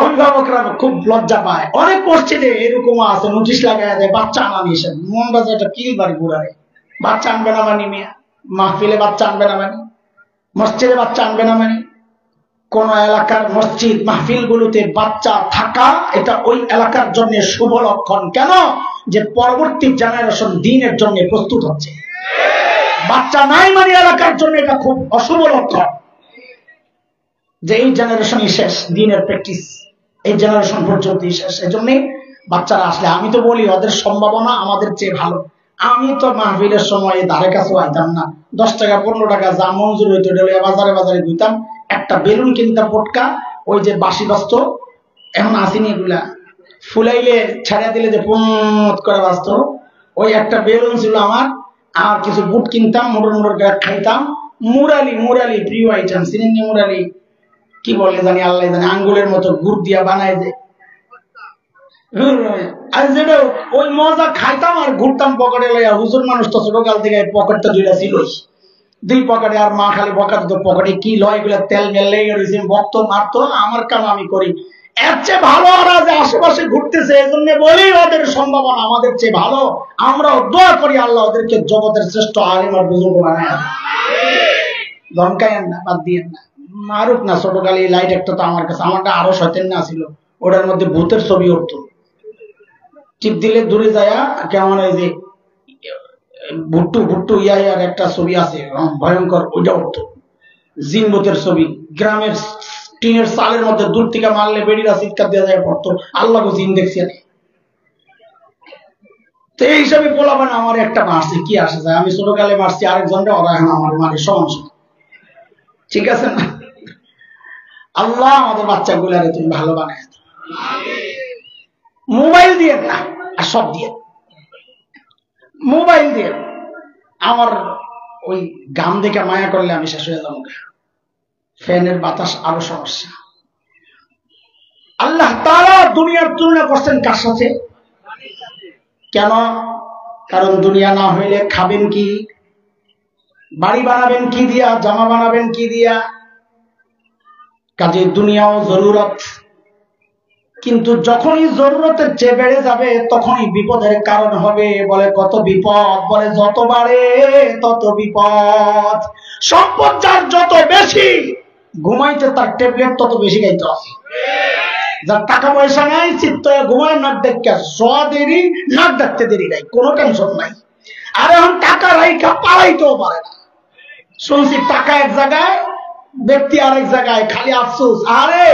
অভিভাবকরা খুব লজ্জা পায়। অনেক মসজিদে এরকম আছে, নোটিশ লাগায় দেয় বাচ্চা আনা নিষেধ। মন বাজারটা কি বাড়ি বুড়ারে, বাচ্চা আনবে না মানি, মিয়া মাহফিলে বাচ্চা আনবে না মানি, মসজিদে বাচ্চা আনবে না মানি। কোন এলাকার মসজিদ মাহফিল গুলোতে বাচ্চা থাকা, এটা ওই এলাকার জন্য শুভ লক্ষণ। কেন? যে পরবর্তী জেনারেশন দিনের জন্য প্রস্তুত হচ্ছে। বাচ্চা নাই মানে এলাকার জন্য এটা খুব অশুভ লক্ষণ, যে এই জেনারেশনই শেষ, দিনের প্র্যাকটিস এই জেনারেশন পর্যন্তই শেষ। এই জন্যই বাচ্চারা আসলে, আমি তো বলি ওদের সম্ভাবনা আমাদের চেয়ে ভালো। আমি তো মাহফিলের সময় ধারে কাছেও আইতাম না, 10 টাকা 15 টাকা যা মঞ্জুর হইতো বাজারে বাজারে ঘুরতাম, একটা বেলুন কিনতাম পটকা, ওই যে বাসি বাস্ত, এখন আসেনি এগুলা, ফুলাইলে ছাড়া দিলে যে পুমত করে বাঁচত, ওই একটা বেলুন ছিল আমার। আর কিছু বুট কিনতাম, মোটর মোটর খাইতাম। মুরালি, মুরালি প্রিয় আইটেম, সিনেমি মুরালি কি বলে জানি, আল্লাহ জানে, আঙ্গুলের মতো গুড় দিয়া বানায় যে, আর যেটা ওই মজা খাইতাম আর ঘুরতাম পকেটে লইয়া। হুজুর মানুষ তো ছোটকাল থেকে পকেটটা দুইটা ছিল, 2 পকেটে, আর মা খালি পকেট তো পকেটে কি লয় এগুলা তেল মেল লেগে রয়েছে, ভক্ত মারতো, আমার কাম আমি করি। এর চেয়ে ভালো ওরা যে আশেপাশে ঘুরতেছে, এই জন্য বলি ওদের সম্ভাবনা আমাদের চেয়ে ভালো। আমরা দোয়া করি আল্লাহ ওদেরকে জগতের শ্রেষ্ঠ আলিম আর বুজুর্গ বানায়। ধমকাইয়েন না, বাদ দিয়েন না, মারুক না। ছোটকালে লাইট একটা তো আমার কাছে, আমারটা আরো শয়তান না ছিল, ওটার মধ্যে ভূতের ছবি উঠতো, টিপ দিলে দূরে যায় কেমন এই যে ভুট্টু ভুট্টু ইয়ার একটা ছবি আছে ভয়ঙ্কর, ওইটা উঠতো, জিন ভূতের ছবি। গ্রামের টিনের চালের মধ্যে দূর থেকে মারলে বেড়িরা চিৎকার দেওয়া যায় পড়তো, আল্লাহ জিন দেখছি। তো এই হিসাবে বলাবেন আমার একটা মারছে, কি আসে যায়, আমি ছোটকালে মারছি আরেকজনটা, ওরা এখন আমার মানে সমস্যা, ঠিক আছে না? আল্লাহ আমাদের বাচ্চাগুলারে তুমি ভালো বানায়। মোবাইল দিয়ে না, আর সব দিয়ে, মোবাইল দিয়ে আমার ওই গাম দেখে মায়া করলে আমি শেষ হয়ে যাবো। ফ্যানের বাতাস আরো সমস্যা। আল্লাহ তাআলা দুনিয়ার তুলনা করছেন কার সাথে? কেন? কারণ দুনিয়া না হইলে খাবেন কি, বাড়ি বানাবেন কি দিয়া, জামা বানাবেন কি দিয়া, কাজে দুনিয়াও জরুরত। কিন্তু যখনই জরুরতের চেয়ে বেড়ে যাবে তখনই বিপদের কারণ হবে। বলে কত বিপদ, বলে যত বাড়ে তত বিপদ। সম্পদ যার যত বেশি, ঘুমাইতে তার ট্যাবলেট তত বেশি খাইতে হবে। যার টাকা পয়সা নাই, চিত্ত ঘুমায়, নাক দেখতে সোয়া দেরি, নাক দেখতে দেরি নাই, কোনো টেনশন নাই। আর এখন টাকা রাইখা পালাইতেও পারে না। শুনছি টাকা এক জায়গায়, ব্যক্তি আরেক জায়গায়, খালি আফসোস, আরে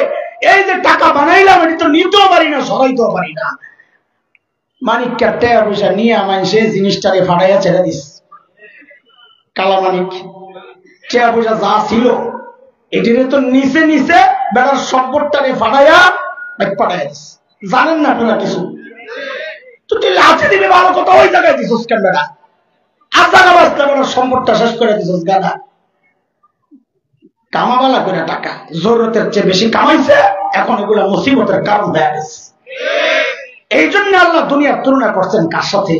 এই যে টাকা বানাইলাম এটি তো নিতেও পারি না, সরাইতেও পারি না। মানিককে টাকা পয়সা নিয়ে আমায় সে জিনিসটারে ফাটাইয়া ছেড়ে দিস। কালা মানিক টাকা পয়সা যা ছিল এটিরে তো নিচে নিচে বেটার সম্পদটারে ফাটাইয়া পাঠাইয়া দিস। জানেন না আপনারা কিছু? তো লাচে দিবে ভালো কথা, ওই জায়গায় দিস কেন বেটা? আর জায়গা বাঁচলে বেটার সম্পদটা শেষ করে দিস গাদা। কামাবালা করে টাকা জরুরতের চেয়ে বেশি কামাইছে, এখন এগুলো মুসিবতের কারণ হয়ে গেছে। এই জন্য আল্লাহ দুনিয়ার তুলনা করছেন কার সাথে?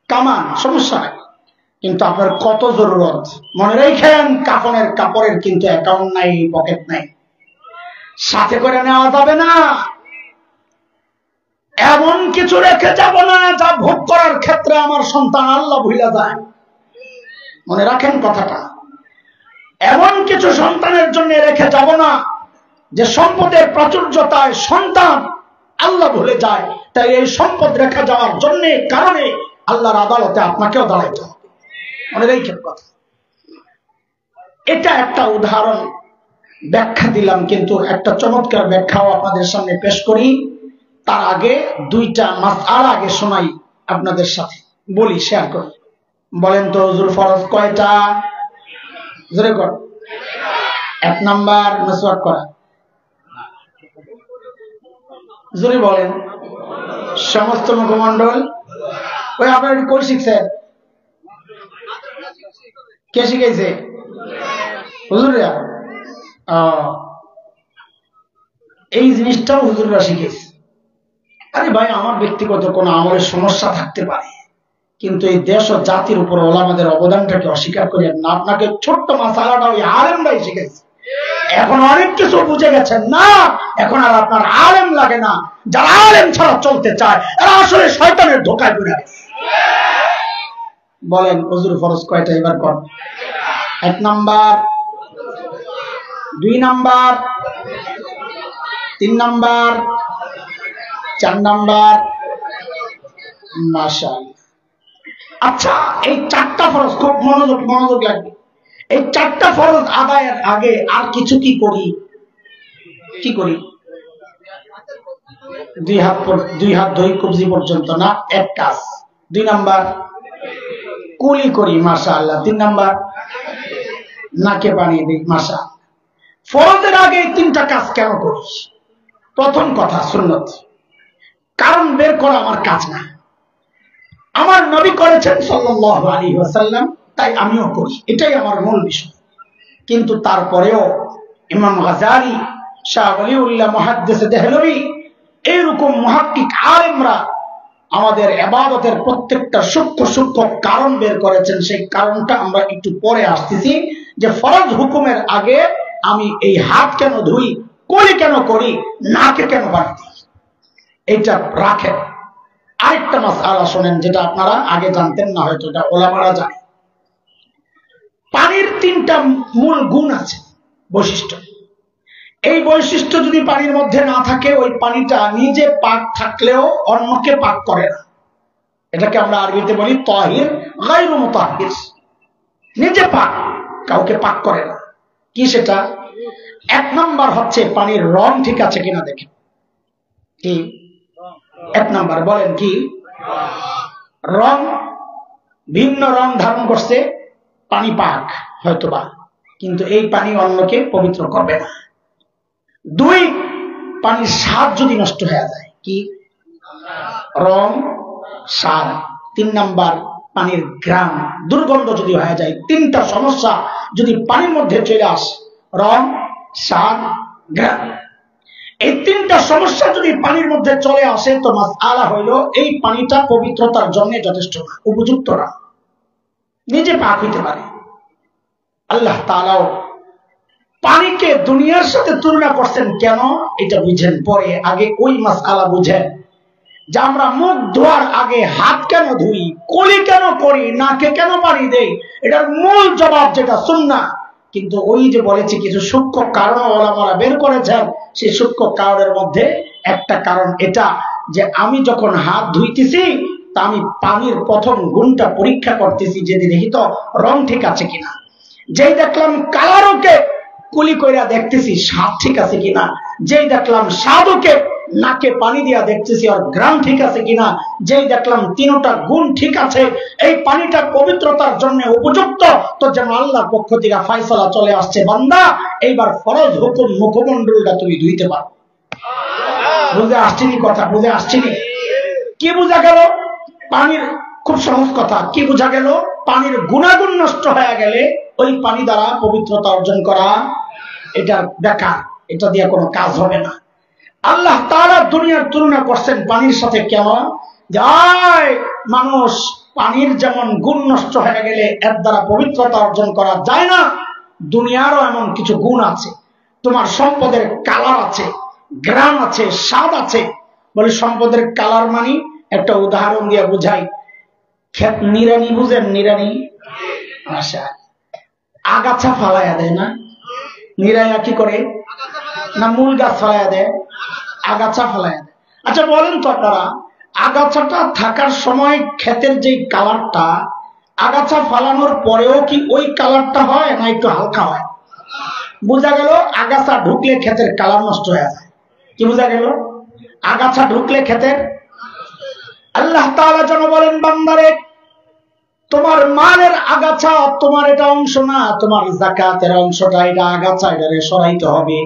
কামান, সমস্যা নাই, কিন্তু আপনার কত জরুরত মনে রেখেন। কাফনের কাপড়ের কিন্তু অ্যাকাউন্ট নাই, পকেট নাই, সাথে করে নেওয়া যাবে না। এমন কিছু রেখে যাব না যা ভোগ করার ক্ষেত্রে আমার সন্তান আল্লাহ ভুলে যায়। মনে রাখেন কথাটা। এমন কিছু সন্তানের জন্য রেখে যাব না যে সম্পদের প্রাচুর্যতায় সন্তান আল্লাহ ভুলে যায়। তাই এই সম্পদ রেখে যাওয়ার জন্য কারণে আল্লাহর আদালতে আপনাকেও দাঁড়াইতে হবে। মনে রেখেন কথা। এটা একটা উদাহরণ ব্যাখ্যা দিলাম, কিন্তু একটা চমৎকার ব্যাখ্যাও আপনাদের সামনে পেশ করি। তার আগে দুইটা মাসআলা আগে শোনাই আপনাদের সাথে, বলি, শেয়ার করি। বলেন তো হুজুর ফরজ কয়টা? জোরে কর। 1 নাম্বার মিসওয়াক করা। জোরে বলেন। সমস্ত মুখমণ্ডল। ওই আপনার কই শিখছেন? কে শিখাইছে? হুজুররা। এই জিনিসটাও হুজুররা শিখেছে। আরে ভাই, আমার ব্যক্তিগত কোনো আমলের সমস্যা থাকতে পারে, কিন্তু এই দেশ ও জাতির উপর ওলামাদের অবদানটাকে অস্বীকার করেন না। আপনাকে ছোট্ট মাসালাটা ওই আলেমরাই শিখাইছে। এখন অনেক কিছু বুঝে গেছেন না, এখন আর আপনার আলেম লাগে না। যারা আলেম ছাড়া চলতে চায় এরা আসলে শয়তানের ধোঁকায় পড়ে গেছে। বলেন হুজুর ফরজ কয়টা? এবার কর। 1 নাম্বার, 2 নাম্বার, 3 নাম্বার, 4 নাম্বার। মাশাআল্লাহ। আচ্ছা, এই 4টা ফরজ খুব মনোযোগ লাগবে। এই 4টা ফরজ আদায়ের আগে আর কিছু কি করি? কি করি? 2 হাত ধরি কবজি পর্যন্ত না, এক কাজ। 2 নাম্বার কুলি করি, মাশাআল্লাহ। 3 নাম্বার নাকে পানি দিই, মাশাআল্লাহ। ফরজের আগে 3টা কাজ কেন করি? প্রথম কথা, সুন্নত। কারণ বের করা আমার কাজ না, আমার নবী করেছেন সাল্লাল্লাহু আলাইহি ওয়াসাল্লাম, তাই আমিও করি, এটাই আমার মূল বিষয়। কিন্তু তারপরেও ইমাম গাযালি, শাহ ওলিউল্লাহ মুহাদ্দিস দেহলভী, এইরকম মুহাক্কিক আলেমরা আমাদের ইবাদতের প্রত্যেকটা সূক্ষ্ম কারণ বের করেছেন। সেই কারণটা আমরা একটু পরে আসতেছি, যে ফরজ হুকুমের আগে আমি এই হাত কেন ধুই, করি কেন করি, নাকে কেন পানি দিই, এইটা রাখেন। আরেকটা মাসআলা শোনেন, যেটা আপনারা আগে জানতেন না, হয়তো এটা ওলামারা জানে। পানির 3টা মূল গুণ আছে, বৈশিষ্ট্য। এই বৈশিষ্ট্য যদি পানির মধ্যে না থাকে, ওই পানিটা নিজে পাক থাকলেও অন্যকে পাক করে না। এটাকে আমরা আরবিতে বলি তাহির গায়রু মুতাহহির, নিজে পাক, কাউকে পাক করে না। কি সেটা? 1 নাম্বার হচ্ছে পানির রং ঠিক আছে কিনা দেখেন। কি 1 নাম্বার? বলেন কি? রং। ভিন্ন রং ধারণ করছে, পানি পাক হয়তোবা, কিন্তু এই পানি অন্যকে পবিত্র করবে না। 2, পানির স্বাদ যদি নষ্ট হয়ে যায়। কি? রং, স্বাদ। 3 নাম্বার, পানির ঘ্রাণ, দুর্গন্ধ যদি হয়ে যায়। 3টা সমস্যা যদি পানির মধ্যে চলে আসে, রং, স্বাদ, ঘ্রাণ, এই 3টা সমস্যা যদি পানির মধ্যে চলে আসে, তো মাসআলা হইল এই পানিটা পবিত্রতার জন্য যথেষ্ট না, উপযুক্ত না, নিজে পাক হইতে পারে। আল্লাহ তাআলাও পানিকে দুনিয়ার সাথে তুলনা করছেন কেন, এটা বুঝেন পরে, আগে ওই মাসআলা বুঝেন যে আমরা মুখ ধোয়ার আগে হাত কেন ধুই, কলি কেন করি, নাকে কেন পানি দেই, এটার মূল জবাব যেটা সুন্নাহ। কিন্তু ওই যে বলেছি কিছু সূক্ষ্ম কারণ ওলামারা বের করেছেন, সেই সূক্ষ্ম কারণের মধ্যে একটা কারণ এটা যে আমি যখন হাত ধুইতেছি, তা আমি পানির প্রথম গুণটা পরীক্ষা করতেছি, যদি দেখি তো রং ঠিক আছে কিনা। যেই দেখলাম কালারকে কুলি কইরা দেখতেছি স্বাদ ঠিক আছে কিনা। যেই দেখলাম স্বাদকে নাকে পানি দিয়া দেখতেছি আর ঘ্রাণ ঠিক আছে কিনা। যেই দেখলাম 3টা গুণ ঠিক আছে, এই পানিটা পবিত্রতার জন্য উপযুক্ত, তো যেন আল্লাহর পক্ষ থেকে ফয়সালা চলে আসছে, বান্দা এইবার ফরজ হুকুম মুখমণ্ডলটা তুমি ধুইতে পারো। বুঝে আসছিনি কথা? বুঝে আসছিনি? কি বোঝা গেল? পানির খুব সহজ কথা। কি বোঝা গেল? পানির গুণাগুণ নষ্ট হয়ে গেলে ওই পানি দ্বারা পবিত্রতা অর্জন করা এটা বেকার, এটা দিয়ে কোনো কাজ হবে না। আল্লাহ তাআলা দুনিয়ার তুলনা করছেন পানির সাথে। কেমন? যায় মানুষ পানির যেমন গুণ নষ্ট হয়ে গেলে এর দ্বারা পবিত্রতা অর্জন করা যায় না, দুনিয়ারও এমন কিছু গুণ আছে। তোমার সম্পদের কালার আছে, ঘ্রাণ আছে, স্বাদ আছে। বলে সম্পদের কালার মানে, একটা উদাহরণ দিয়ে বুঝাই। ক্ষেত নিরানি বুঝেন? নিরানি, আচ্ছা, আগাছা ফালাইয়া দেয় না? নিরাইয়া কি করে? না মূল গাছ ফালাইয়া দেয়, আগাছা ফালাইয়া দেয়। আচ্ছা বলেন তো আপনারা, আগাছাটা থাকার সময় ক্ষেতের যে কালারটা, আগাছা ফালানোর পরেও কি ওই কালারটা হয় না একটু হালকা হয়? বোঝা গেল আগাছা ঢুকলে ক্ষেতের কালার নষ্ট হয়ে যায়। কি বোঝা গেল? আগাছা ঢুকলে ক্ষেতের। আল্লাহ তাআলা যেন বলেন, বান্দারে তোমার মালের আগাছা তোমার এটা অংশ না, তোমার যাকাতের অংশটা এটা আগাছা, এটারে সরাইতে হবে।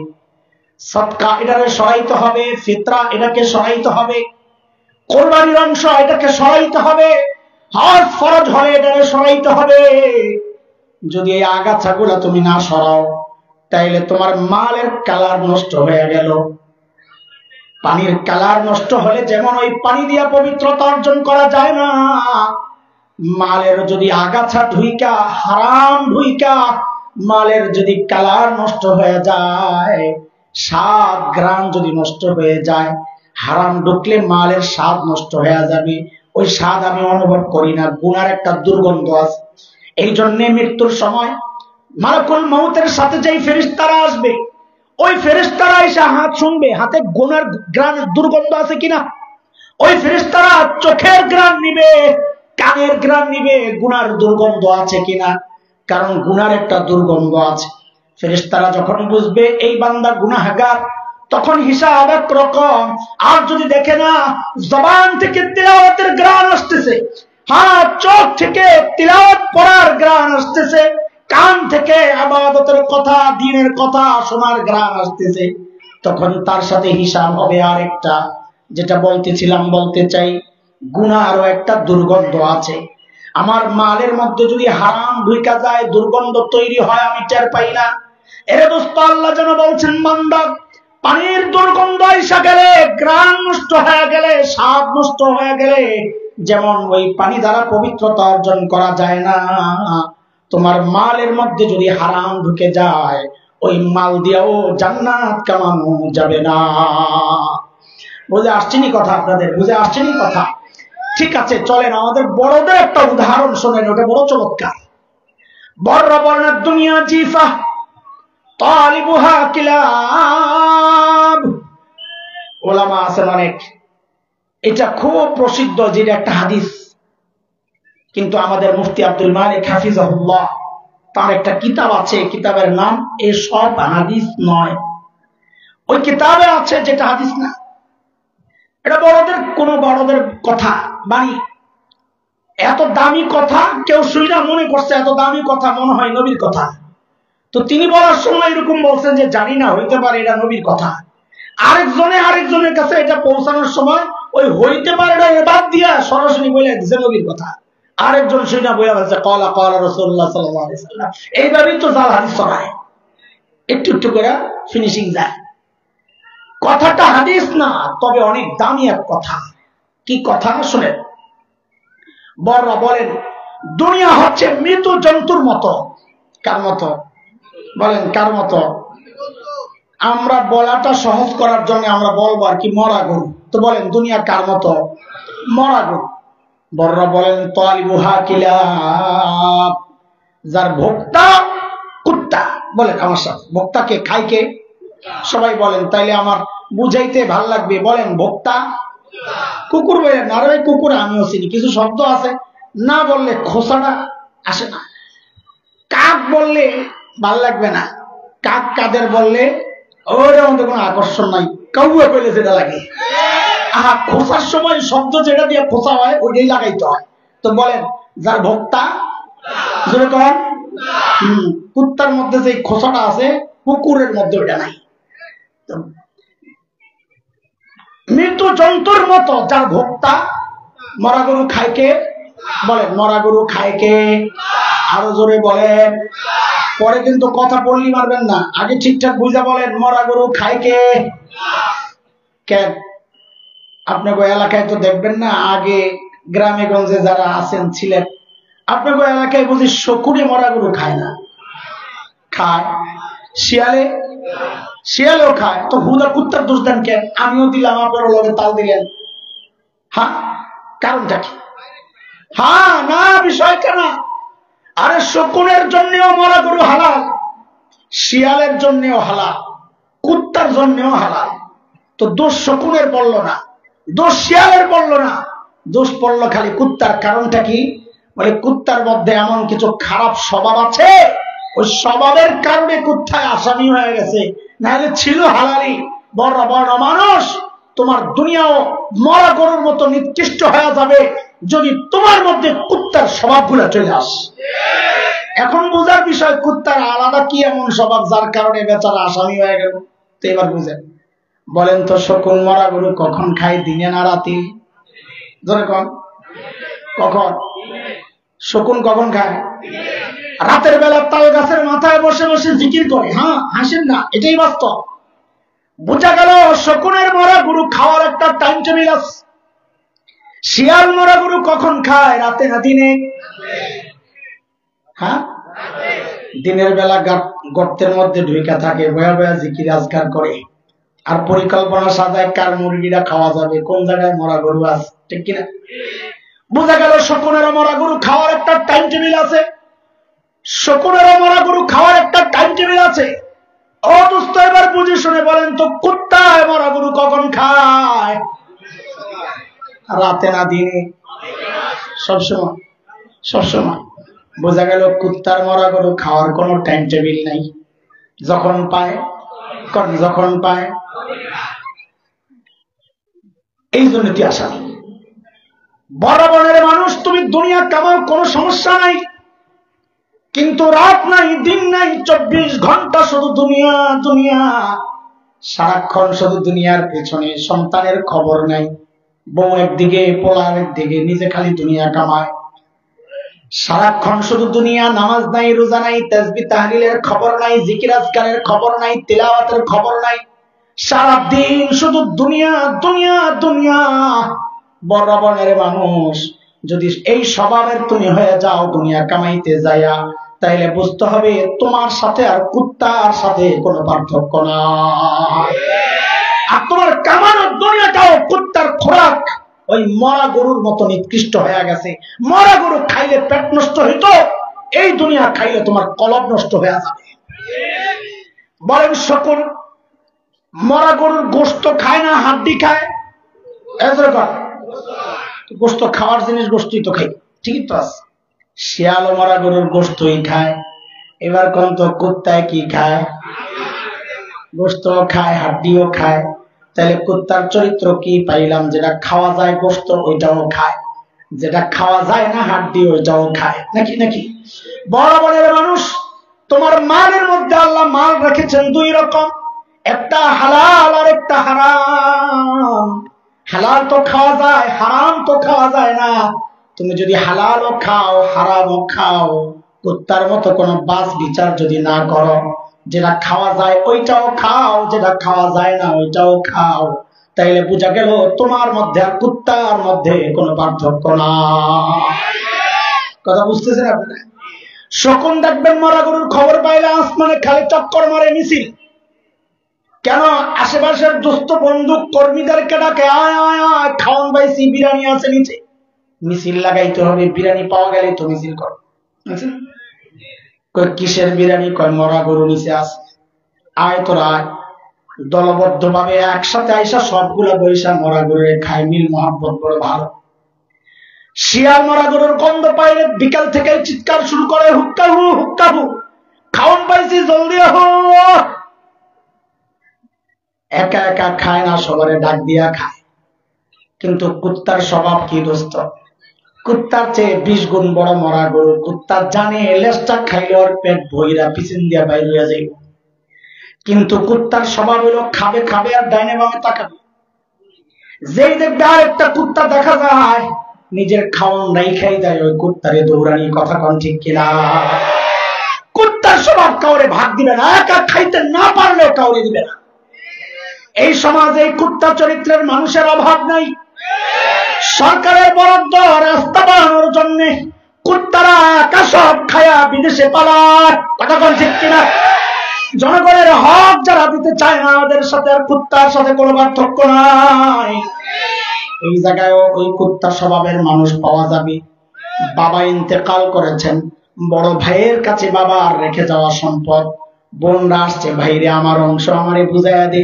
সদকা এটারে সরাইতে হবে, ফিতরা এটাকে সরাইতে হবে, কোরবানির অংশ এটাকে সরাইতে হবে, হজ ফরজ হলে এটারে সরাইতে হবে। যদি এই আগাছাগুলা তুমি না সরাও, তাইলে তোমার মালের কালার নষ্ট হয়ে গেল। পানির কালার নষ্ট হলে যেমন ওই পানি দিয়া পবিত্রতা অর্জন করা যায় না, মালের যদি আগাছা ঢুইকা, হারাম ঢুইকা মালের যদি কালার নষ্ট হয়ে যায়, স্বাদ ঘ্রাণ যদি নষ্ট হয়ে যায়, হারাম ঢুকলে মালের স্বাদ নষ্ট হয়ে যাবে। ওই স্বাদ আমি অনুভব করি না, গুনার একটা দুর্গন্ধ আছে। এই জন্য মৃত্যুর সময় মালাকুল মউতের সাথে যেই ফেরেশতারা আসবে, ওই ফেরেশতারা এসে হাত শুনবে, হাতে গুনার ঘ্রাণের দুর্গন্ধ আছে কিনা। ওই ফেরেশতারা চোখের ঘ্রাণ নিবে, কানের ঘ্রাণ নিবে, গুনার দুর্গন্ধ আছে কিনা। কারণ গুনার একটা দুর্গন্ধ আছে। ফেরেশতারা যখন বুঝবে এই বান্দা গুনাহগার, তখন হিসাব একরকম। আর যদি দেখে না জবান থেকে তিলাওয়াতের ঘ্রাণ আসতেছে, হ্যাঁ চোখ থেকে তিলাওয়াত পড়ার ঘ্রাণ আসতেছে, কান থেকে ইবাদতের কথা, দ্বীনের কথা শোনার ঘ্রাণ আসতেছে, তখন তার সাথে হিসাব হবে আরেকটা। যেটা বলতেছিলাম, বলতে চাই, গুনারও একটা দুর্গন্ধ আছে। আমার মালের মধ্যে যদি হারাম ঢুইকা যায়, দুর্গন্ধ তৈরি হয়, আমি টের পাই না। এরে দোস্ত, আল্লাহ যেন বলছেন, বান্দা পানির দুর্গন্ধ এসে গেলে, ঘ্রাণ নষ্ট হয়ে গেলে, স্বাদ নষ্ট হয়ে গেলে, যেমন ওই পানি দ্বারা পবিত্রতা অর্জন করা যায় না, তোমার মালের মধ্যে যদি হারাম ঢুকে যায়, ওই মাল দিয়েও জান্নাত কামানো যাবে না। বুঝে আসছেনি কথা? আপনাদের বুঝে আসছেনি কথা? ঠিক আছে, চলেন আমাদের বড়দের একটা উদাহরণ শোনেন, ওটা বড় চমৎকার। বড়রা বলেন দুনিয়া জিফা তালিবুহা কিলাব। ওলামা আছেন অনেক, এটা খুব প্রসিদ্ধ, যেটা একটা হাদিস। কিন্তু আমাদের মুফতি আব্দুল মালিক হাফিজাহুল্লাহ তার একটা কিতাব আছে, কিতাবের নাম এসব হাদিস নয়। ওই কিতাবে আছে যেটা হাদিস না। এটা বড়দের কোন বড়দের কথা বাণী, এত দামি কথা কেউ শুইনা মনে করছে এত দামি কথা মনে হয় নবীর কথা। তো তিনি বলার সময় এরকম বলছেন যে জানি না, হইতে পারে এটা নবীর কথা। আরেকজনের কাছে এটা পৌঁছানোর সময় ওই হইতে পারে এটা বাদ দিয়া সরাসরি বলে দিচ্ছে নবীর কথা। আরেকজন শুইনা বইয়া বলছে ক্বালা ক্বালা রাসূলুল্লাহ সাল্লাল্লাহু আলাইহি ওয়াসাল্লাম। এইভাবেই তো জাল হাদিস ছড়ায়, একটু একটু করে ফিনিশিং যায়। কথাটা হাদিস না, তবে অনেক দামি এক কথা। কি কথা শুনেন। বড়রা বলেন দুনিয়া হচ্ছে মৃত জন্তুর মতো। কার মতো বলেন? কার মতো? আমরা বলাটা সহজ করার জন্য আমরা বলবো আর কি, মরা গরু। তো বলেন দুনিয়া কার মতো? মরা গরু। বড়রা বলেন তালিবুহা কিলাব, যার ভোক্তা কুত্তা। বলেন আমার সাথে, ভোক্তাকে খায় কে? সবাই বলেন, তাইলে আমার বুঝাইতে ভাল লাগবে। বলেন ভোক্তা কুকুর। বলেন না রে কুকুর আমিও চিনি, কিছু শব্দ আছে না বললে খোসাটা আসে না। কাক বললে ভাল লাগবে না, কাক কাদের বললে ওর মধ্যে কোনো আকর্ষণ নাই, কাউয়া কইলে যেটা লাগে। আহা, খোসার সময় শব্দ যেটা দিয়ে খোসা হয় ওইটাই লাগাইতে হয়। তো বলেন যার ভোক্তা জোরে কন। কুত্তার মধ্যে যে খোসাটা আছে কুকুরের মধ্যে ওইটা নাই। মৃত জন্তুর মতো যার ভোক্তা। মরা গরু খায় কে? বলেন মরা গরু খায় কে? আরো জোরে বলেন। পরে কিন্তু কথা পড়লি মারবেন না, আগে ঠিকঠাক বুঝা বলেন মরা গরু খায় কে? কেন আপনাকে এলাকায় তো দেখবেন না, আগে গ্রামে গঞ্জে যারা আছেন ছিলেন, আপনাকে এলাকায় বুঝি শকুনে মরা গরু খায় না? খায়। শিয়ালেও খায়। তো হুদা কুত্তার দোষ দেন কেন? আমিও দিলাম, আপনারও লগে তাল দিলেন। হ্যাঁ, কারণটা কি? হ্যাঁ না, বিষয় কেন? আরে শকুনের জন্যও মরা গরু হালাল, শিয়ালের জন্যও হালাল, কুত্তার জন্যও হালাল। তো দোষ শকুনের পড়ল না, দোষ শিয়ালের পড়ল না, দোষ পড়ল খালি কুত্তার। কারণটা কি? বলে কুত্তার মধ্যে এমন কিছু খারাপ স্বভাব আছে, ওই স্বভাবের কারণে কুত্তায় আসামি হয়ে গেছে, নাহলে ছিল হালালি। বড় বড় মানুষ, তোমার দুনিয়াও মরা গরুর মতো নিকৃষ্ট হয়ে যাবে যদি তোমার মধ্যে কুত্তার স্বভাবগুলো চলে আসে। এখন বোঝার বিষয় কুত্তার আলাদা কি এমন স্বভাব যার কারণে বেচারা আসামি হয়ে গেল। তো এবার বুঝেন। বলেন তো শকুন মরা গরু কখন খায়? দিনে না রাতে? ধরে কখন? শকুন কখন খায়? রাতের বেলা তাল গাছের মাথায় বসে বসে জিকির করে। হ্যাঁ, হাসেন না, এটাই বাস্তব। বোঝা গেল শকুনের মরা গরু খাওয়ার একটা টাইম টেবিল আছে। শিয়াল মরা গরু কখন খায়? রাতে না দিনে? হ্যাঁ, দিনের বেলা গর্তের মধ্যে ঢুকে থাকে, বয়া বয়া জিকির আজকার করে, আর পরিকল্পনা সাজায় কার মুরগিটা খাওয়া যাবে, কোন জায়গায় মরা গরু আছে, ঠিক কিনা? বোঝা গেল শকুনের মরা গরু খাওয়ার একটা টাইম টেবিল আছে। শকুনের মরা গরু খাওয়ার একটা টাইম টেবিল আছে। ও দোস্ত, এবার বুঝে শুনে বলেন তো কুত্তায় মরা গরু কখন খায়? রাতে না দিনে? সবসময়। সবসময়। বোঝা গেল কুত্তার মরা গরু খাওয়ার কোনো টাইম টেবিল নাই, যখন পায় যখন পায়। এই জন্য তুই আসা বড় বনের মানুষ, তুমি দুনিয়া কামাও, কোনো সমস্যা নাই, কিন্তু রাত নাই, দিন নাই, 24 ঘন্টা শুধু দুনিয়া দুনিয়া, সারাক্ষণ শুধু দুনিয়ার পেছনে। সন্তানের খবর নাই, বউ একদিকে, পোলার একদিকে, নিজে খালি দুনিয়া কামায়। সারাক্ষণ শুধু দুনিয়া, নামাজ নাই, রোজা নাই, তাসবিহ তাহলিলের খবর নাই, জিকির আজকারের খবর নাই, তিলাওয়াতের খবর নাই, সারাদিন শুধু দুনিয়া দুনিয়া দুনিয়া। বড় বনের মানুষ, যদি এই স্বভাবের তুমি হয়ে যাও দুনিয়া কামাইতে যায়া, তাইলে বুঝতে হবে তোমার সাথে আর কুত্তার সাথে কোনো পার্থক্য নাই। আর তোমার কামানোর দুনিয়াটাও কুত্তার খোরাক ওই মরা গরুর মতো নিকৃষ্ট হয়ে গেছে। মরা গরু খাইলে পেট নষ্ট হইত, এই দুনিয়া খাইলে তোমার কলব নষ্ট হয়ে যাবে। বলেন সকল মরা গরুর গোশত খায় না হাড্ডি খায়? গোশত খাওয়ার জিনিস গোশতই তো খাই, ঠিকই তো আছে। শিয়ালও মরা গরুর গোশতই খায়। এবার কোন তো কুত্তায় কি খায়? গোশত খায়, হাড্ডিও খায়। তাহলে কুত্তার চরিত্র কি পাইলাম? যেটা খাওয়া যায় গোশত ওইটাও খায়, যেটা খাওয়া যায় না হাড্ডি ওইটাও খায়, নাকি নাকি? বড় বড়ের মানুষ, তোমার মালের মধ্যে আল্লাহ মাল রেখেছেন দুই রকম, একটা হালাল আর একটা হারাম। হালাল তো খাওয়া যায়, হারাম তো খাওয়া যায় না। তুমি যদি হালালও খাও হারামও খাও, কুত্তার মতো কোনো বাস বিচার যদি না করো, যেটা খাওয়া যায় ওইটাও খাও, যেটা খাওয়া যায় না ওইটাও খাও, তাইলে বোঝা গেল তোমার মধ্যে আর কুত্তার মধ্যে কোনো পার্থক্য না। কথা বুঝতেছেন আপনারা? শকুন দেখবেন মরা গরুর খবর পাইলে আসমানে খালি চক্কর মারে মিছিল। কেন? আশেপাশের দুস্থ বন্দুক কর্মীদেরকে ডাকে, আয় আয় আয় খাওয়ান পাইছি, বিরিয়ানি আছে নিচে। মিছিল লাগাইতে হবে, বিরিয়ানি পাওয়া গেলে তো মিছিল করো। কিসের বিরিয়ানি? কয় মরা গরু নিচে আছে, আয় তোরা আয়। দলবদ্ধ ভাবে একসাথে আইসা সবগুলা বৈশা মরা গরুরে খায়, মিল মহাব্বত বড় ভালো। শিয়াল মরা গরুর গন্ধ পাইলে বিকাল থেকে চিৎকার শুরু করে, হুক্কাহু হুক্কাহু, খাওয়ান পাইছি জলদি হো। একা একা খায় না, সবারে ডাক দিয়া খায়। কিন্তু কুত্তার স্বভাব কি দোস্ত? কুত্তার চেয়ে 20 গুণ বড় মরা গরু। কুত্তা জানে লেজটা খাইলে ওর পেট ভইরা পিছন দিয়া বাইর হইয়া যাইব, কিন্তু কুত্তার স্বভাব হলো খাবে খাবে আর ডাইনে বামে তাকাবে। যেই দেখবে আর একটা কুত্তা দেখা যায় নিজের খাওয়ান নাই খাই যায়, ওই কুত্তারে দৌড়ানি। কথা কন ঠিক কিনা? কুত্তার স্বভাব কাউরে ভাগ দিবে না, একা খাইতে না পারলেও কাউরে দিবে না। এই সমাজে কুত্তা চরিত্রের মানুষের অভাব নাই। সরকারের বরাদ্দ রাস্তা বানানোর জন্য কুত্তারা একা সব খায়া বিদেশে পালায়। কথা কন ঠিক কিনা? জনগণের হক যারা দিতে চায় না, ওদের সাথে আর কুত্তার সাথে কোনো পার্থক্য নাই। এই জায়গায় ওই কুত্তা স্বভাবের মানুষ পাওয়া যাবে। বাবা ইন্তেকাল করেছেন, বড় ভাইয়ের কাছে বাবার রেখে যাওয়া সম্পদ, বোনরা আসছে, ভাইরে আমার অংশ আমারে বুঝাইয়া দে।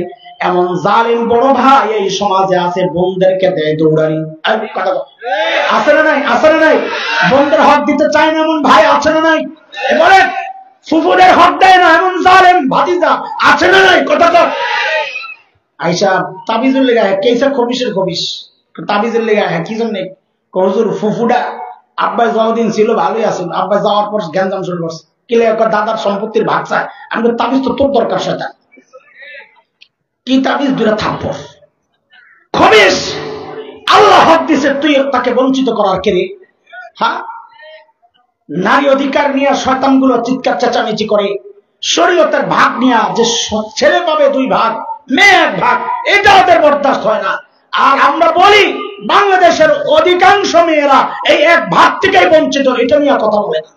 এমন জালিম বড় ভাই এই সমাজে আছে, বোনদেরকে দেয় দৌড়ানি। আছে না নাই? আছে না নাই? বোনদের হক দিতে চায় না এমন ভাই আছে না নাই? বলে ফুফুদের হক দেয় না এমন জালেম ভাতিজা আছে না নাই? কথা কর। আইসা তাবিজুর লেগা কেসা খবিসের খবিস তাবিজের লেগা কি জন্য হুজুর ফুফুডা আব্বাই যতদিন ছিল ভালোই আছে, আব্বাই যাওয়ার পর গ্যাঞ্জাম শুরু করছে, কিলে দাদার সম্পত্তির ভাগ চায়। আমি তাবিজ তো তোর দরকার, সেটা কি তাবিজ? দুটা থাপ্পড়। খবিস, আল্লাহ হক দিছে, তুই তাকে বঞ্চিত করার কে রে? হ্যাঁ, নারী অধিকার নিয়ে শয়তানগুলো চিৎকার চেঁচামেচি করে, শরীয়তের ভাগ নিয়ে যে ছেলে পাবে 2 ভাগ, মেয়ে 1 ভাগ, এটা ওদের বরদাস্ত হয় না। আর আমরা বলি বাংলাদেশের অধিকাংশ মেয়েরা এই 1 ভাগ থেকেই বঞ্চিত, এটা নিয়ে কথা বলে না।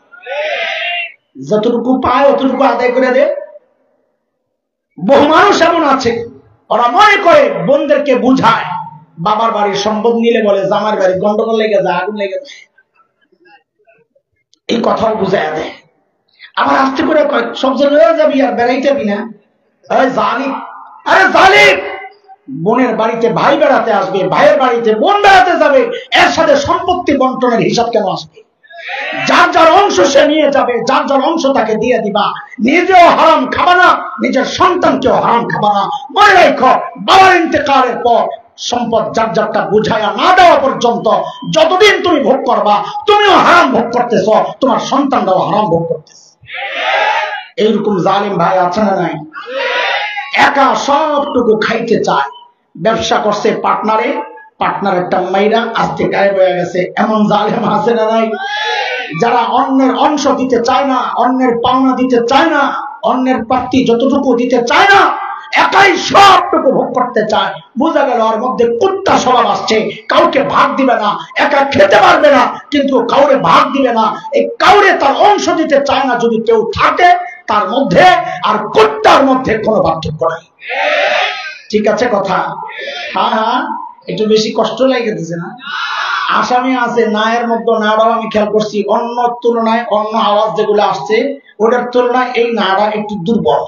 যতটুকু পায় অতটুকু আদায় করে দে। বহু মানুষ এমন আছে, ওরা মনে করে বোনদেরকে বুঝায়, বাবার বাড়ির সম্পদ নিলে বলে জামার বাড়ি গন্ডগোল লেগে যায়, আগুন লেগে যায়, এই কথাও বুঝাইয়া দেয়। আবার আস্তে করে কয় সব জায়গায় যাবি আর বেড়াই যাবি না। জালিম, আরে জালিম, বোনের বাড়িতে ভাই বেড়াতে আসবে, ভাইয়ের বাড়িতে বোন বেড়াতে যাবে, এর সাথে সম্পত্তি বন্টনের হিসাব কেন আসবে? যার যার অংশ সে নিয়ে যাবে, যার যার অংশ তাকে দিয়ে দিবা। নিজেও হারাম খাবা না, নিজের সন্তানকেও হারাম খাবা না। মনে রাখো, বাবার ইন্তেকালের পর সম্পদ যার যারটা বুঝাইয়া না দেওয়া পর্যন্ত যতদিন তুমি ভোগ করবা, তুমিও হারাম ভোগ করতেছ, তোমার সন্তানরাও হারাম ভোগ করতেছ। এইরকম জালিম ভাই আছে না নাই? একা সবটুকু খাইতে চায়। ব্যবসা করছে পার্টনারে, পার্টনার একটা মাইরা আজকে গায়েব হয়ে গেছে, এমন জালিম আছে না নাই? যারা অন্যের অংশ দিতে চায় না, অন্যের পাওনা দিতে চায় না, অন্যের প্রাপ্তি যতটুকু দিতে চায় না, একাই সবটুকু ভোগ করতে চায়। বোঝা গেল ওর মধ্যে কুত্তা স্বভাব আসছে, কাউকে ভাগ দিবে না, একা খেতে পারবে না, কিন্তু কাউরে ভাগ দিবে না, এই কাউরে তার অংশ দিতে চায় না। যদি কেউ থাকে তার মধ্যে আর কুত্তার মধ্যে কোনো পার্থক্য নাই। ঠিক আছে কথা? হ্যাঁ হ্যাঁ, একটু বেশি কষ্ট লাগতেছে না? আসামি আছে না এর মধ্যে, নাড়াও আমি খেয়াল করছি অন্য তুলনায়, অন্য আওয়াজ যেগুলো আসছে ওটার তুলনায় এই নাড়া একটু দুর্বল।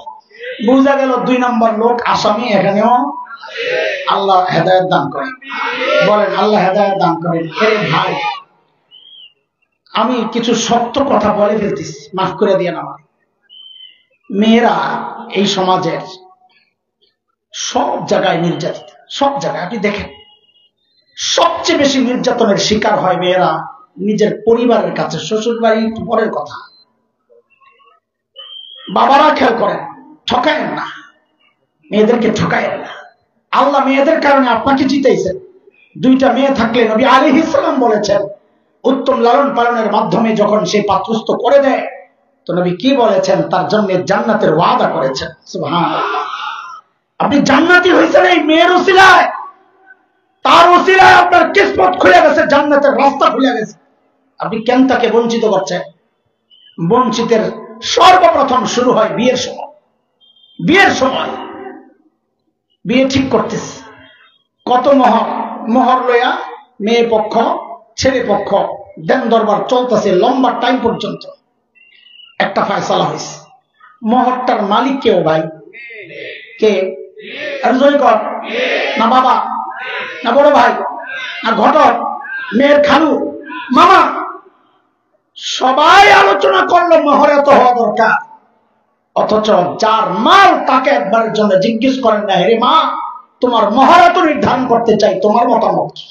বুঝা গেল 2 নম্বর লোক আসামি এখানেও। আল্লাহ হেদায়েত দান করেন, বলেন আল্লাহ হেদায়েত দান করেন। ভাই আমি কিছু সত্য কথা বলে ফেলতেছি, মাফ করে দিয়ে না। মেয়েরা এই সমাজের সব জায়গায় নির্যাতিত, সব জায়গায়। আপনি দেখেন সবচেয়ে বেশি নির্যাতনের শিকার হয় মেয়েরা নিজের পরিবারের কাছে। শ্বশুর বাড়ি পরের কথা, বাবারা খেয়াল করেন, ঠকায়েন না, মেয়েদেরকে ঠকায়েন না। আল্লাহ মেয়েদের কারণে আপনাকে জিতাইছেন। 2টা মেয়ে থাকলে নবী আলাইহিস সালাম বলেছেন উত্তম লালন পালনের মাধ্যমে যখন সে পাত্রস্থ করে দেয়, তো নবী কি বলেছেন? তার জন্য জান্নাতের ওয়াদা করেছেন। সুবহানাল্লাহ। আপনি জান্নাতি হয়েছেন এই মেয়ের ওসিলায়, তার ওসিলায় আপনার কিসমত খুলে গেছে, জান্নাতের রাস্তা খুলে গেছে। আপনি কেন তাকে বঞ্চিত করছেন? বঞ্চিতের সর্বপ্রথম শুরু হয় বিয়ের সময়। বিয়ের সময় বিয়ে ঠিক করতেছে, কত মোহর লইয়া মেয়ে পক্ষ ছেলে পক্ষ দেন দরবার চলতেছে লম্বা টাইম পর্যন্ত। একটা ফয়সালা হয়েছে, মোহরটার মালিক কেউ ভাই? কে? না বাবা, না বড় ভাই, না ঘটক, মেয়ের খালু, মামা? সবাই আলোচনা করলো মোহর এত হওয়া দরকার, অথচ যার মাল তাকে একবারের জন্য জিজ্ঞেস করেন না, রে মা তোমার মোহর এত নির্ধারণ করতে চাই, তোমার মতামত কি?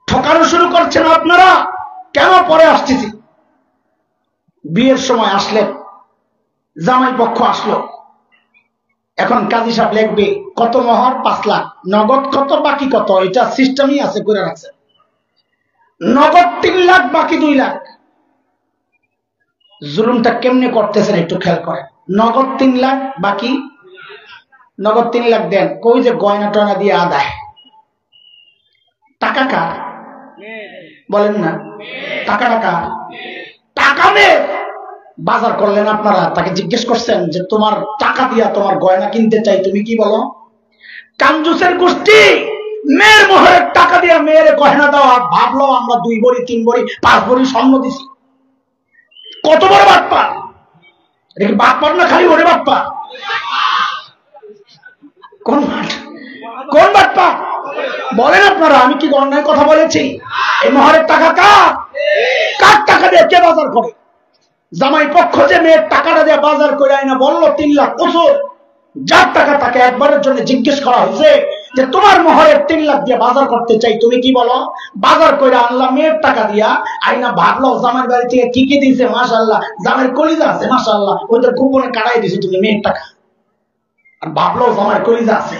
ঠকানো শুরু করছেন আপনারা। কেন? পরে আসতেছি। বিয়ের সময় আসলেন, জামাই পক্ষ আসলো, এখন কাজী সাহেব লিখবে কত মোহর? 5 লাখ। নগদ কত, বাকি কত? এটা সিস্টেমই আছে, করে রাখছে। নগদ 3 লাখ, বাকি 2 লাখ। জুলুমটা কেমনে করতেছেন একটু খেয়াল করেন। নগদ 3 লাখ, বাকি নগদ 3 লাখ দেন, কই যে গয়না টয়না দিয়ে আদায়। টাকা কার? বলেন না, টাকা টাকা টাকা মেয়ে। বাজার করলেন আপনারা, তাকে জিজ্ঞেস করছেন যে তোমার টাকা দিয়া তোমার গয়না কিনতে চাই, তুমি কি বলো? কাঞ্জুসের গোষ্ঠী মেয়ের মোহরের টাকা দিয়া মেয়ের গয়না দেওয়া, ভাবলো আমরা 2 ভরি 3 ভরি 5 ভরি স্বর্ণ দিছি। কত বড় বাটপা! এটা কি বাটপার না খালি ওরে বাটপা? কোন বাটপা বলেন আপনারা? আমি কি অন্যায় কথা বলেছি? এই মোহরের টাকা কার? কার টাকা দিয়ে কে বাজার করে? জামাই পক্ষ যে মেয়ের টাকাটা দিয়ে বাজার করে আইনা বললো 3 লাখ বছর, যার টাকা তাকে একবারের জন্য জিজ্ঞেস করা হয়েছে যে তোমার মোহরের 3 লাখ দিয়ে বাজার করতে চাই, তুমি কি বলো? বাজার করে আনলাম মেয়ের টাকা দিয়া, আইনা ভাবলো জামাইয়ের বাড়ি থেকে কি কি দিয়েছে, মাশাআল্লাহ জামাইয়ের কলিজা আছে, মাশাআল্লাহ ওদের গোপনে কাটাই দিয়েছে তুমি মেয়ের টাকা, আর ভাবলো জামাইয়ের কলিজা আছে।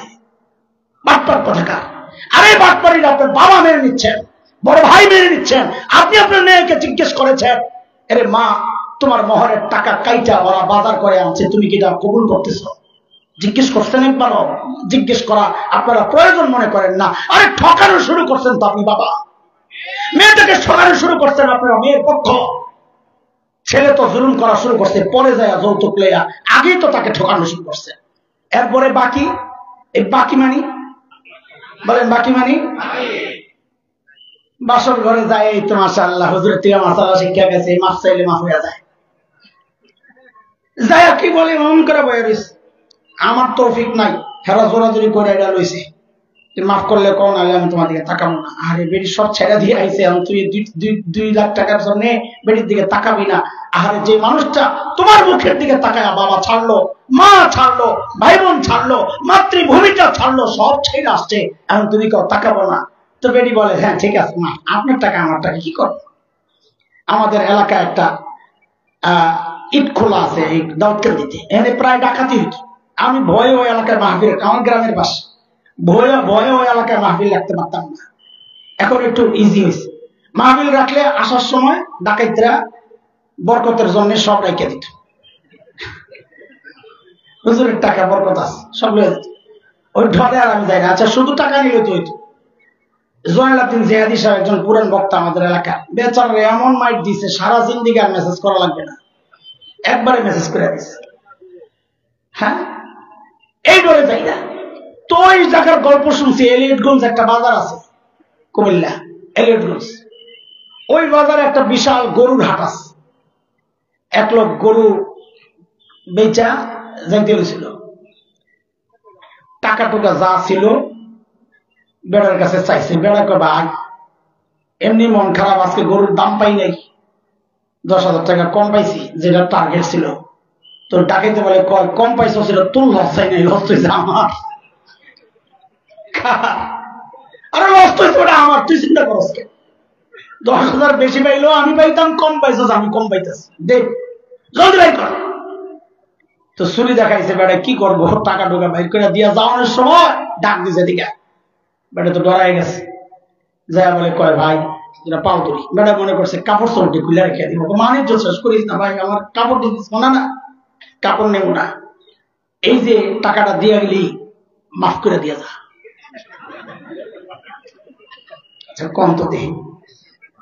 বাটপার কথাকার। আরে বাটপারিরা আপনার বাবা মেনে নিচ্ছেন, বড় ভাই মেনে নিচ্ছেন, আপনি আপনার মেয়েকে জিজ্ঞেস করেছেন আরে মা তোমার মোহরের টাকা কাইটা ওরা বাজার করে আনছে, তুমি কি এটা কবুল করতেছো? জিজ্ঞেস করছেন একবার? জিজ্ঞেস করা আপনারা প্রয়োজন মনে করেন না। আরে ঠকানো শুরু করছেন তো আপনি বাবা, মেয়েটাকে ঠকানো শুরু করছেন আপনারা মেয়ের পক্ষ। ছেলে তো জুলুম করা শুরু করছে, পরে যায় যৌতুক লইয়া, আগেই তো তাকে ঠকানো শুরু করছে। এরপরে বাকি, এই বাকি মানি বলেন, বাকি মানি বাসর ঘরে যায়, এই তো মাশাআল্লাহ হুজুরের থেকে মাশাআল্লাহ শিক্ষা গেছে, মাফ চাইলে মাফ হয়ে যায়। যায় কি বলে মন করে বয়ে রয়েছে, আমার তৌফিক নাই, হেরা জোরাজুরি করে এটা লইছে, মাফ করলে কোন আগে আমি তোমার দিকে তাকাবো না। আরে বেটি সব ছেড়ে দিয়ে আইছে, তুই 2 লাখ টাকার জন্য বেটির দিকে তাকাবি না? আরে যে মানুষটা তোমার মুখের দিকে তাকায় বাবা ছাড়লো, মা ছাড়লো, ভাই বোন ছাড়লো, মাতৃভূমিটা ছাড়লো, সব ছেড়ে আসছে, এখন তুমি কেউ তাকাবো না? তো বেটি বলে হ্যাঁ ঠিক আছে মা, আপনার টাকা আমার টাকা কি করবো? আমাদের এলাকায় একটা ইট খোলা আছে এই দাউদকার দিতে, এখানে প্রায় ডাকাতি হইত। আমি ভয়ে ওই এলাকায় মাহফিল, আমার গ্রামের বাসা, ভয়ে ভয়ে ওই এলাকায় মাহফিল রাখতে পারতাম না। এখন একটু ইজি হয়েছে, মাহফিল রাখলে আসার সময় ডাকাইতরা বরকতের জন্য সব রেখে দিত। হুজুরের টাকা বরকত আছে, সব লয়ে যেত। ওই ঢলে আর আমি যাই না। আচ্ছা শুধু টাকা নিলে তো হইতো। জয়নাল আবদিন জিহাদি সাহেব একজন পুরান বক্তা আমাদের এলাকা, বেচারা এমন মাইট দিছে সারা জিন্দিগি আর মেসেজ করা লাগবে না, একবারে মেসেজ করে দিছে। হ্যাঁ, এই ডরে যাই না। তো ওই জায়গার গল্প শুনছি, এলিয়টগঞ্জ একটা বাজার আছে কুমিল্লা, এলিয়টগঞ্জ। ওই বাজারে একটা বিশাল গরুর হাট আছে। এক লোক গরু বেচা যাইতে ছিল, টাকা টুকা যা ছিল বেড়ার কাছে চাইছে। বেড়া কয় ভাই এমনি মন খারাপ, আজকে গরুর দাম পাই নাই, 10,000 টাকা কম পাইছি যেটা টার্গেট ছিল। তো ডাকাইতে বলে কয় কম পাইছো ছিল, তোর লস চাই নাই, লস হয়েছে আমার। আরে লস হয়েছে ওটা আমার, তুই চিন্তা করস কে? 10,000 বেশি পাইলো আমি পাইতাম, কম পাইছো আমি কম পাইতেছি, দেখ জলদি বাই কর। তো চুরি দেখাইছে বেড়া, কি করবো, টাকা টোকা বাইর করে দিয়া যাওয়ানোর সময় ডাক দিছে দিকে। বেটা তো ডরাই গেছে, যা বলে কয় ভাই যেটা পাও তুলি। বেটা মনে করছে কাপড় চোরটি খুলে রেখে দিব, মানিজ্য শেষ করিস না ভাই, আমার কাপড় দিস না, না কাপড় নেব না, এই যে টাকাটা দিয়ে গেলি মাফ করে দিয়ে যা। আচ্ছা কম তো দেই।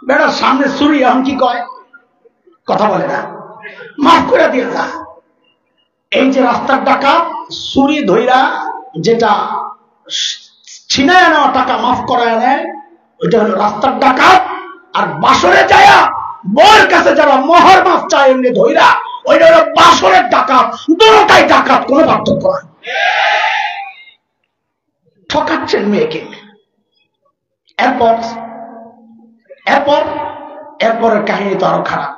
বেটার সামনে চুরি, এখন কি কয়, কথা বলে না, মাফ করে দিয়ে যা। এই যে রাস্তার টাকা চুরি ধইরা যেটা ছিনায় নেওয়া টাকা মাফ করায় নেয়, ওইটা হলো রাস্তার ডাকাত। আর বাসরে যায়া বউয়ের কাছে যারা মোহর মাফ চায় এমনি ধইরা, ওইটা হলো বাসরের ডাকাত। দুটোটাই ডাকাত, কোনো পার্থক্য নাই। ঠকাচ্ছেন মেয়েকে। এরপর এরপর এরপরের কাহিনী তো আরো খারাপ।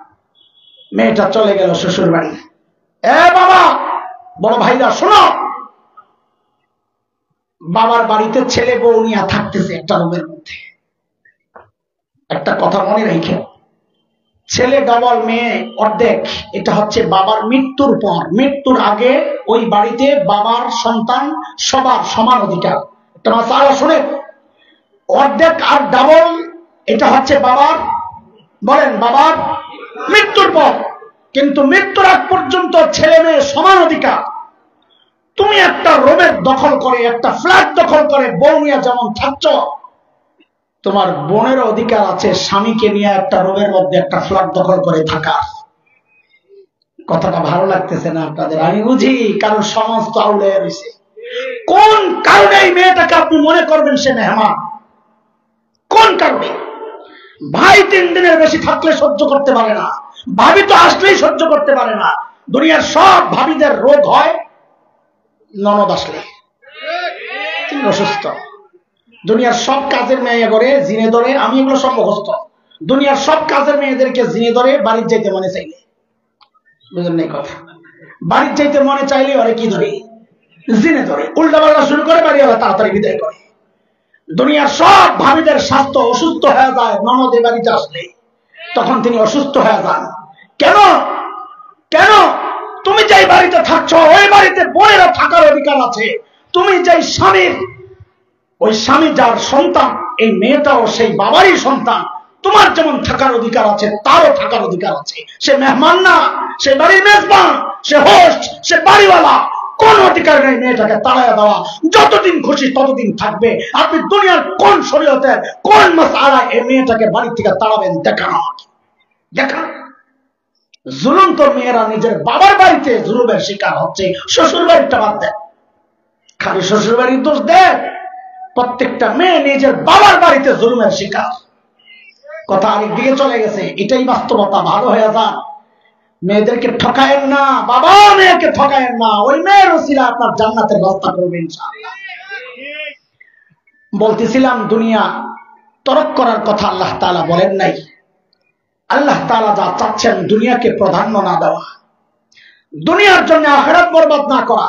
মেয়েটা চলে গেল শ্বশুর বাড়ি। এ বাবা, বড় ভাইরা শোনো, বাবার বাড়িতে ছেলে বউ নিয়ে থাকতেছে একটা রুমের মধ্যে। একটা কথা মনে রেখে, ছেলে ডবল মেয়ে অর্ধেক। এটা হচ্ছে বাবার মৃত্যুর পর। মৃত্যুর আগে ওই বাড়িতে বাবার সন্তান সবার সমান অধিকার। একটা মাসালা শুনে, অর্ধেক আর ডাবল এটা হচ্ছে বাবার, বলেন বাবার মৃত্যুর পর। কিন্তু মৃত্যুর আগ পর্যন্ত ছেলে মেয়ে সমান অধিকার। তুমি একটা রুমের দখল করে, একটা ফ্ল্যাট দখল করে বউ নিয়ে যেমন থাকছ, তোমার বোনের অধিকার আছে স্বামীকে নিয়ে একটা রুমের মধ্যে একটা ফ্ল্যাট দখল করে থাকার। কথাটা ভালো লাগতেছে না আপনাদের, আমি বুঝি, কারণ সমস্ত আউলে রয়েছে। কোন কারণে এই মেয়েটাকে আপনি মনে করবেন সে মেহমান? কোন কারণে? ভাই 3 দিনের বেশি থাকলে সহ্য করতে পারে না, ভাবি তো আসলেই সহ্য করতে পারে না। দুনিয়ার সব ভাবিদের রোগ হয় ননদ আসলে, তিনি অসুস্থ। দুনিয়ার সব কাজের মেয়ে করে জিনে ধরে, আমি এগুলো সব মুখস্থ। দুনিয়ার সব কাজের মেয়েদেরকে জিনে ধরে বাড়ির যাইতে মনে চাইলে, বুঝলেন না কথা? বাড়ির যাইতে মনে চাইলে ওরে কি ধরে? জিনে ধরে। উল্টা পাল্টা শুরু করে বাড়ি ওরা তাড়াতাড়ি বিদায় করে। দুনিয়ার সব ভাবিদের স্বাস্থ্য অসুস্থ হয়ে যায় ননদের বাড়িতে আসলে, তখন তিনি অসুস্থ হয়ে যান। কেন? কেন? তুমি যেই বাড়িতে থাকছো ওই বাড়িতে বোনেরা থাকার অধিকার আছে। তুমি যেই স্বামীর, ওই স্বামী যার সন্তান, এই মেয়েটাও সেই বাবারই সন্তান। তোমার যেমন থাকার অধিকার আছে তারও থাকার অধিকার আছে। সে মেহমান না, সে বাড়ির মেজবান, সে হোস্ট, সে বাড়িওয়ালা। কোন অধিকার নেই মেয়েটাকে তাড়াইয়া দেওয়া। যতদিন খুশি ততদিন থাকবে। আপনি দুনিয়ার কোন শরীয়তের কোন মাসআলায় এই মেয়েটাকে বাড়ি থেকে তাড়াবেন দেখান, দেখান। জুলুম তো মেয়েরা নিজের বাবার বাড়িতে জুলুমের শিকার হচ্ছে, শ্বশুর বাড়িটা বাদ দেয়। খালি শ্বশুর বাড়ির দোষ দেয়, প্রত্যেকটা মেয়ে নিজের বাবার বাড়িতে জুলুমের শিকার। কথা আরেক দিকে চলে গেছে, এটাই বাস্তবতা। ভালো হয়ে যান, মেয়েদেরকে ঠকায়েন না, বাবা মেয়েকে ঠকায়েন না। ওই মেয়ের ওসিলা আপনার জান্নাতের ব্যবস্থা করবে ইনশাআল্লাহ। বলতেছিলাম দুনিয়া তরক করার কথা আল্লাহ তাআলা বলেন নাই। আল্লাহ তাআলা যা চাচ্ছেন দুনিয়াকে প্রাধান্য না দেওয়া, দুনিয়ার জন্য আখিরাত বরবাদ না করা,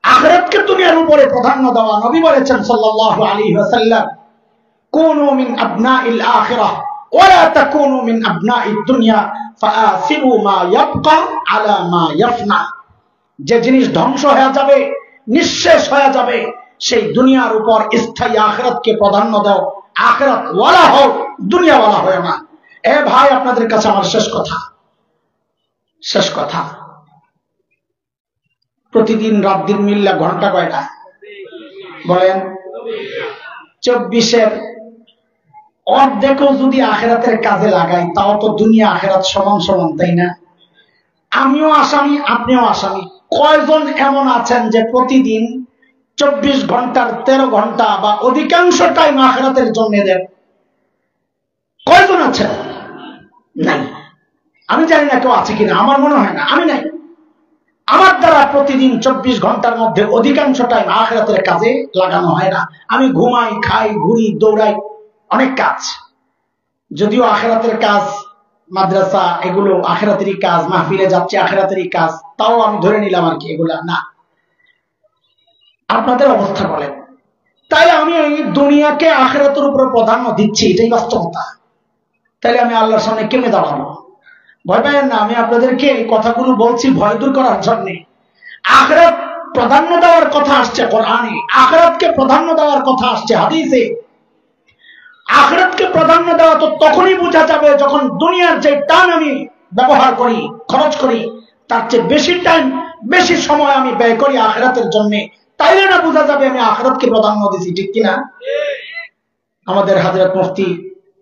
আখিরাতকে দুনিয়ার উপরে প্রাধান্য দেওয়া। নবী বলেছেন সাল্লাল্লাহু আলাইহি ওয়াসাল্লাম, কুনু মিন আবনাইল আখিরাহ ওয়া লা তাকুনু মিন আবনাইদ দুনিয়া ফাআসিবু মা ইয়াবকা আলা মা ইয়াফনা। যে জিনিস ধ্বংস হয়ে যাবে, নিঃশেষ হয়ে যাবে, সেই দুনিয়ার উপর স্থায়ী আখিরাতকে প্রাধান্য দাও। আখিরাত ওয়ালা হও, দুনিয়া ওয়ালা হয় না। এ ভাই, আপনাদের কাছে আমার শেষ কথা, শেষ কথা। প্রতিদিন রাত দিন মিল্লা ঘন্টা কয়টা বলেন? 24-এর অর্ধেকও যদি আখেরাতের কাজে লাগাই তাও তো দুনিয়া আখেরাত সমান সমান, তাই না? আমিও আসামি, আপনিও আসামি। কয়জন এমন আছেন যে প্রতিদিন 24 ঘন্টার 13 ঘন্টা বা অধিকাংশ টাইম আখেরাতের জন্য দেন? কয়জন আছেন? নাই। আমি জানি না কেউ আছে কিনা, আমার মনে হয় না, আমি নাই। আমার দ্বারা প্রতিদিন 24 ঘন্টার মধ্যে অধিকাংশ টাইম আখেরাতের কাজে লাগানো হয় না। আমি ঘুমাই, খাই, ঘুরি, দৌড়াই, অনেক কাজ। যদিও আখেরাতের কাজ, মাদ্রাসা এগুলো আখেরাতেরই কাজ, মাহফিলে যাচ্ছে আখেরাতেরই কাজ, তাও আমি ধরে নিলাম আর কি, এগুলা না। আপনাদের অবস্থা বলেন। তাই আমি এই দুনিয়াকে আখেরাতের উপর প্রাধান্য দিচ্ছি, এটাই বাস্তবতা। তাইলে আমি আল্লাহর সামনে কেমনে দাঁড়াবো? ভয় পাবেন না, আমি আপনাদেরকে এই কথাগুলো বলছি ভয় দূর করার জন্য। আখিরাত প্রাধান্য দেওয়ার কথা আসছে কোরআনে, আখিরাতকে প্রাধান্য দেওয়ার কথা আসছে হাদিসে। আখিরাতকে প্রাধান্য দেওয়া তো তখনই বোঝা যাবে যখন দুনিয়ার যে টাইম আমি ব্যবহার করি, খরচ করি, তার চেয়ে বেশি টাইম, বেশি সময় আমি ব্যয় করি আখিরাতের জন্য। তাইলে না বোঝা যাবে আমি আখিরাতকে প্রাধান্য দিছি, ঠিক কিনা? আমাদের হযরত মুফতি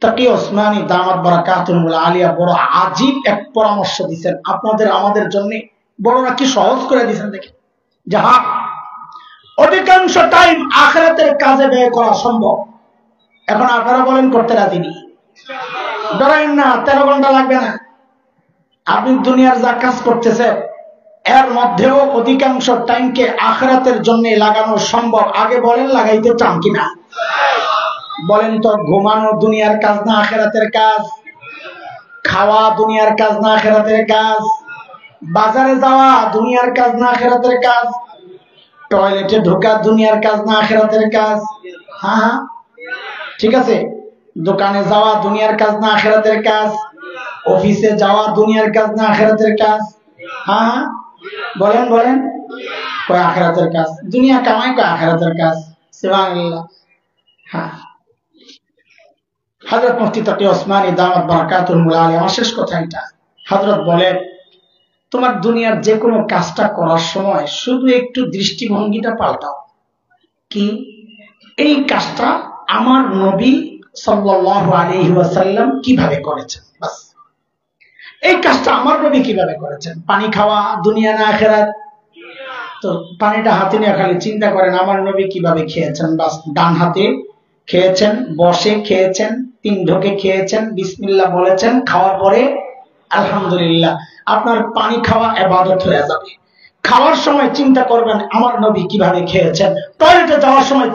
তাকি ওসমানী দামাত বারাকাতুহুল আলিয়া বড় আজীব এক পরামর্শ দিচ্ছেন আপনাদের আমাদের জন্য। বড় নাকি সহজ করে দিচ্ছেন, দেখেন। যাহা অধিকাংশ টাইম আখিরাতের কাজে ব্যয় করা সম্ভব। এখন আপনারা বলেন করতে রাজি নি? ডরাইন না, 13 ঘন্টা লাগবে না। আপনি দুনিয়ার যা কাজ করতেছেন এর মধ্যেও অধিকাংশ টাইমকে আখিরাতের জন্য লাগানো সম্ভব। আগে বলেন লাগাইতে চান কিনা? বলেন তো, ঘুমানো দুনিয়ার কাজ না আখিরাতের কাজ? খাওয়া দুনিয়ার কাজ না আখিরাতের কাজ? বাজারে যাওয়া দুনিয়ার কাজ না আখিরাতের কাজ? টয়লেটে ঢোকা দুনিয়ার কাজ না আখিরাতের কাজ? হ্যাঁ হ্যাঁ, ঠিক আছে। দোকানে যাওয়া দুনিয়ার কাজ না আখিরাতের কাজ? অফিসে যাওয়া দুনিয়ার কাজ না আখিরাতের কাজ? হ্যাঁ হ্যাঁ, বলেন বলেন। কয় আখিরাতের কাজ। দুনিয়া কামাই কয় আখিরাতের কাজ। সুবহানাল্লাহ। হ্যাঁ, হযরত মুফতি তাকি ওসমানী দামাত বারাকাতুহুল আলিয়া, আমার শেষ কথা এটা। হযরত বলে, তোমার দুনিয়ার যে কোনো কাজটা করার সময় শুধু একটু দৃষ্টিভঙ্গিটা পাল্টাও। কি? এই কাজটা আমার নবী সাল্লাল্লাহু আলাইহি ওয়াসাল্লাম কিভাবে করেছেন, বাস। এই কাজটা আমার নবী কিভাবে করেছেন। পানি খাওয়া দুনিয়া না আখিরাত? তো পানিটা হাতে নিয়ে খালি চিন্তা করেন আমার নবী কিভাবে খেয়েছেন, বাস। ডান হাতে খেয়েছেন, বসে খেয়েছেন, 3 ঢোকে খেয়েছেন, বিসমিল্লাহ বলেছেন, খাওয়ার পরে আলহামদুলিল্লাহ। আপনার পানি খাওয়া ইবাদত হয়ে যাবে। খাওয়ার সময় চিন্তা করবেন আমার নবী কিভাবে খেয়েছেন। টয়লেটে যাওয়ার সময়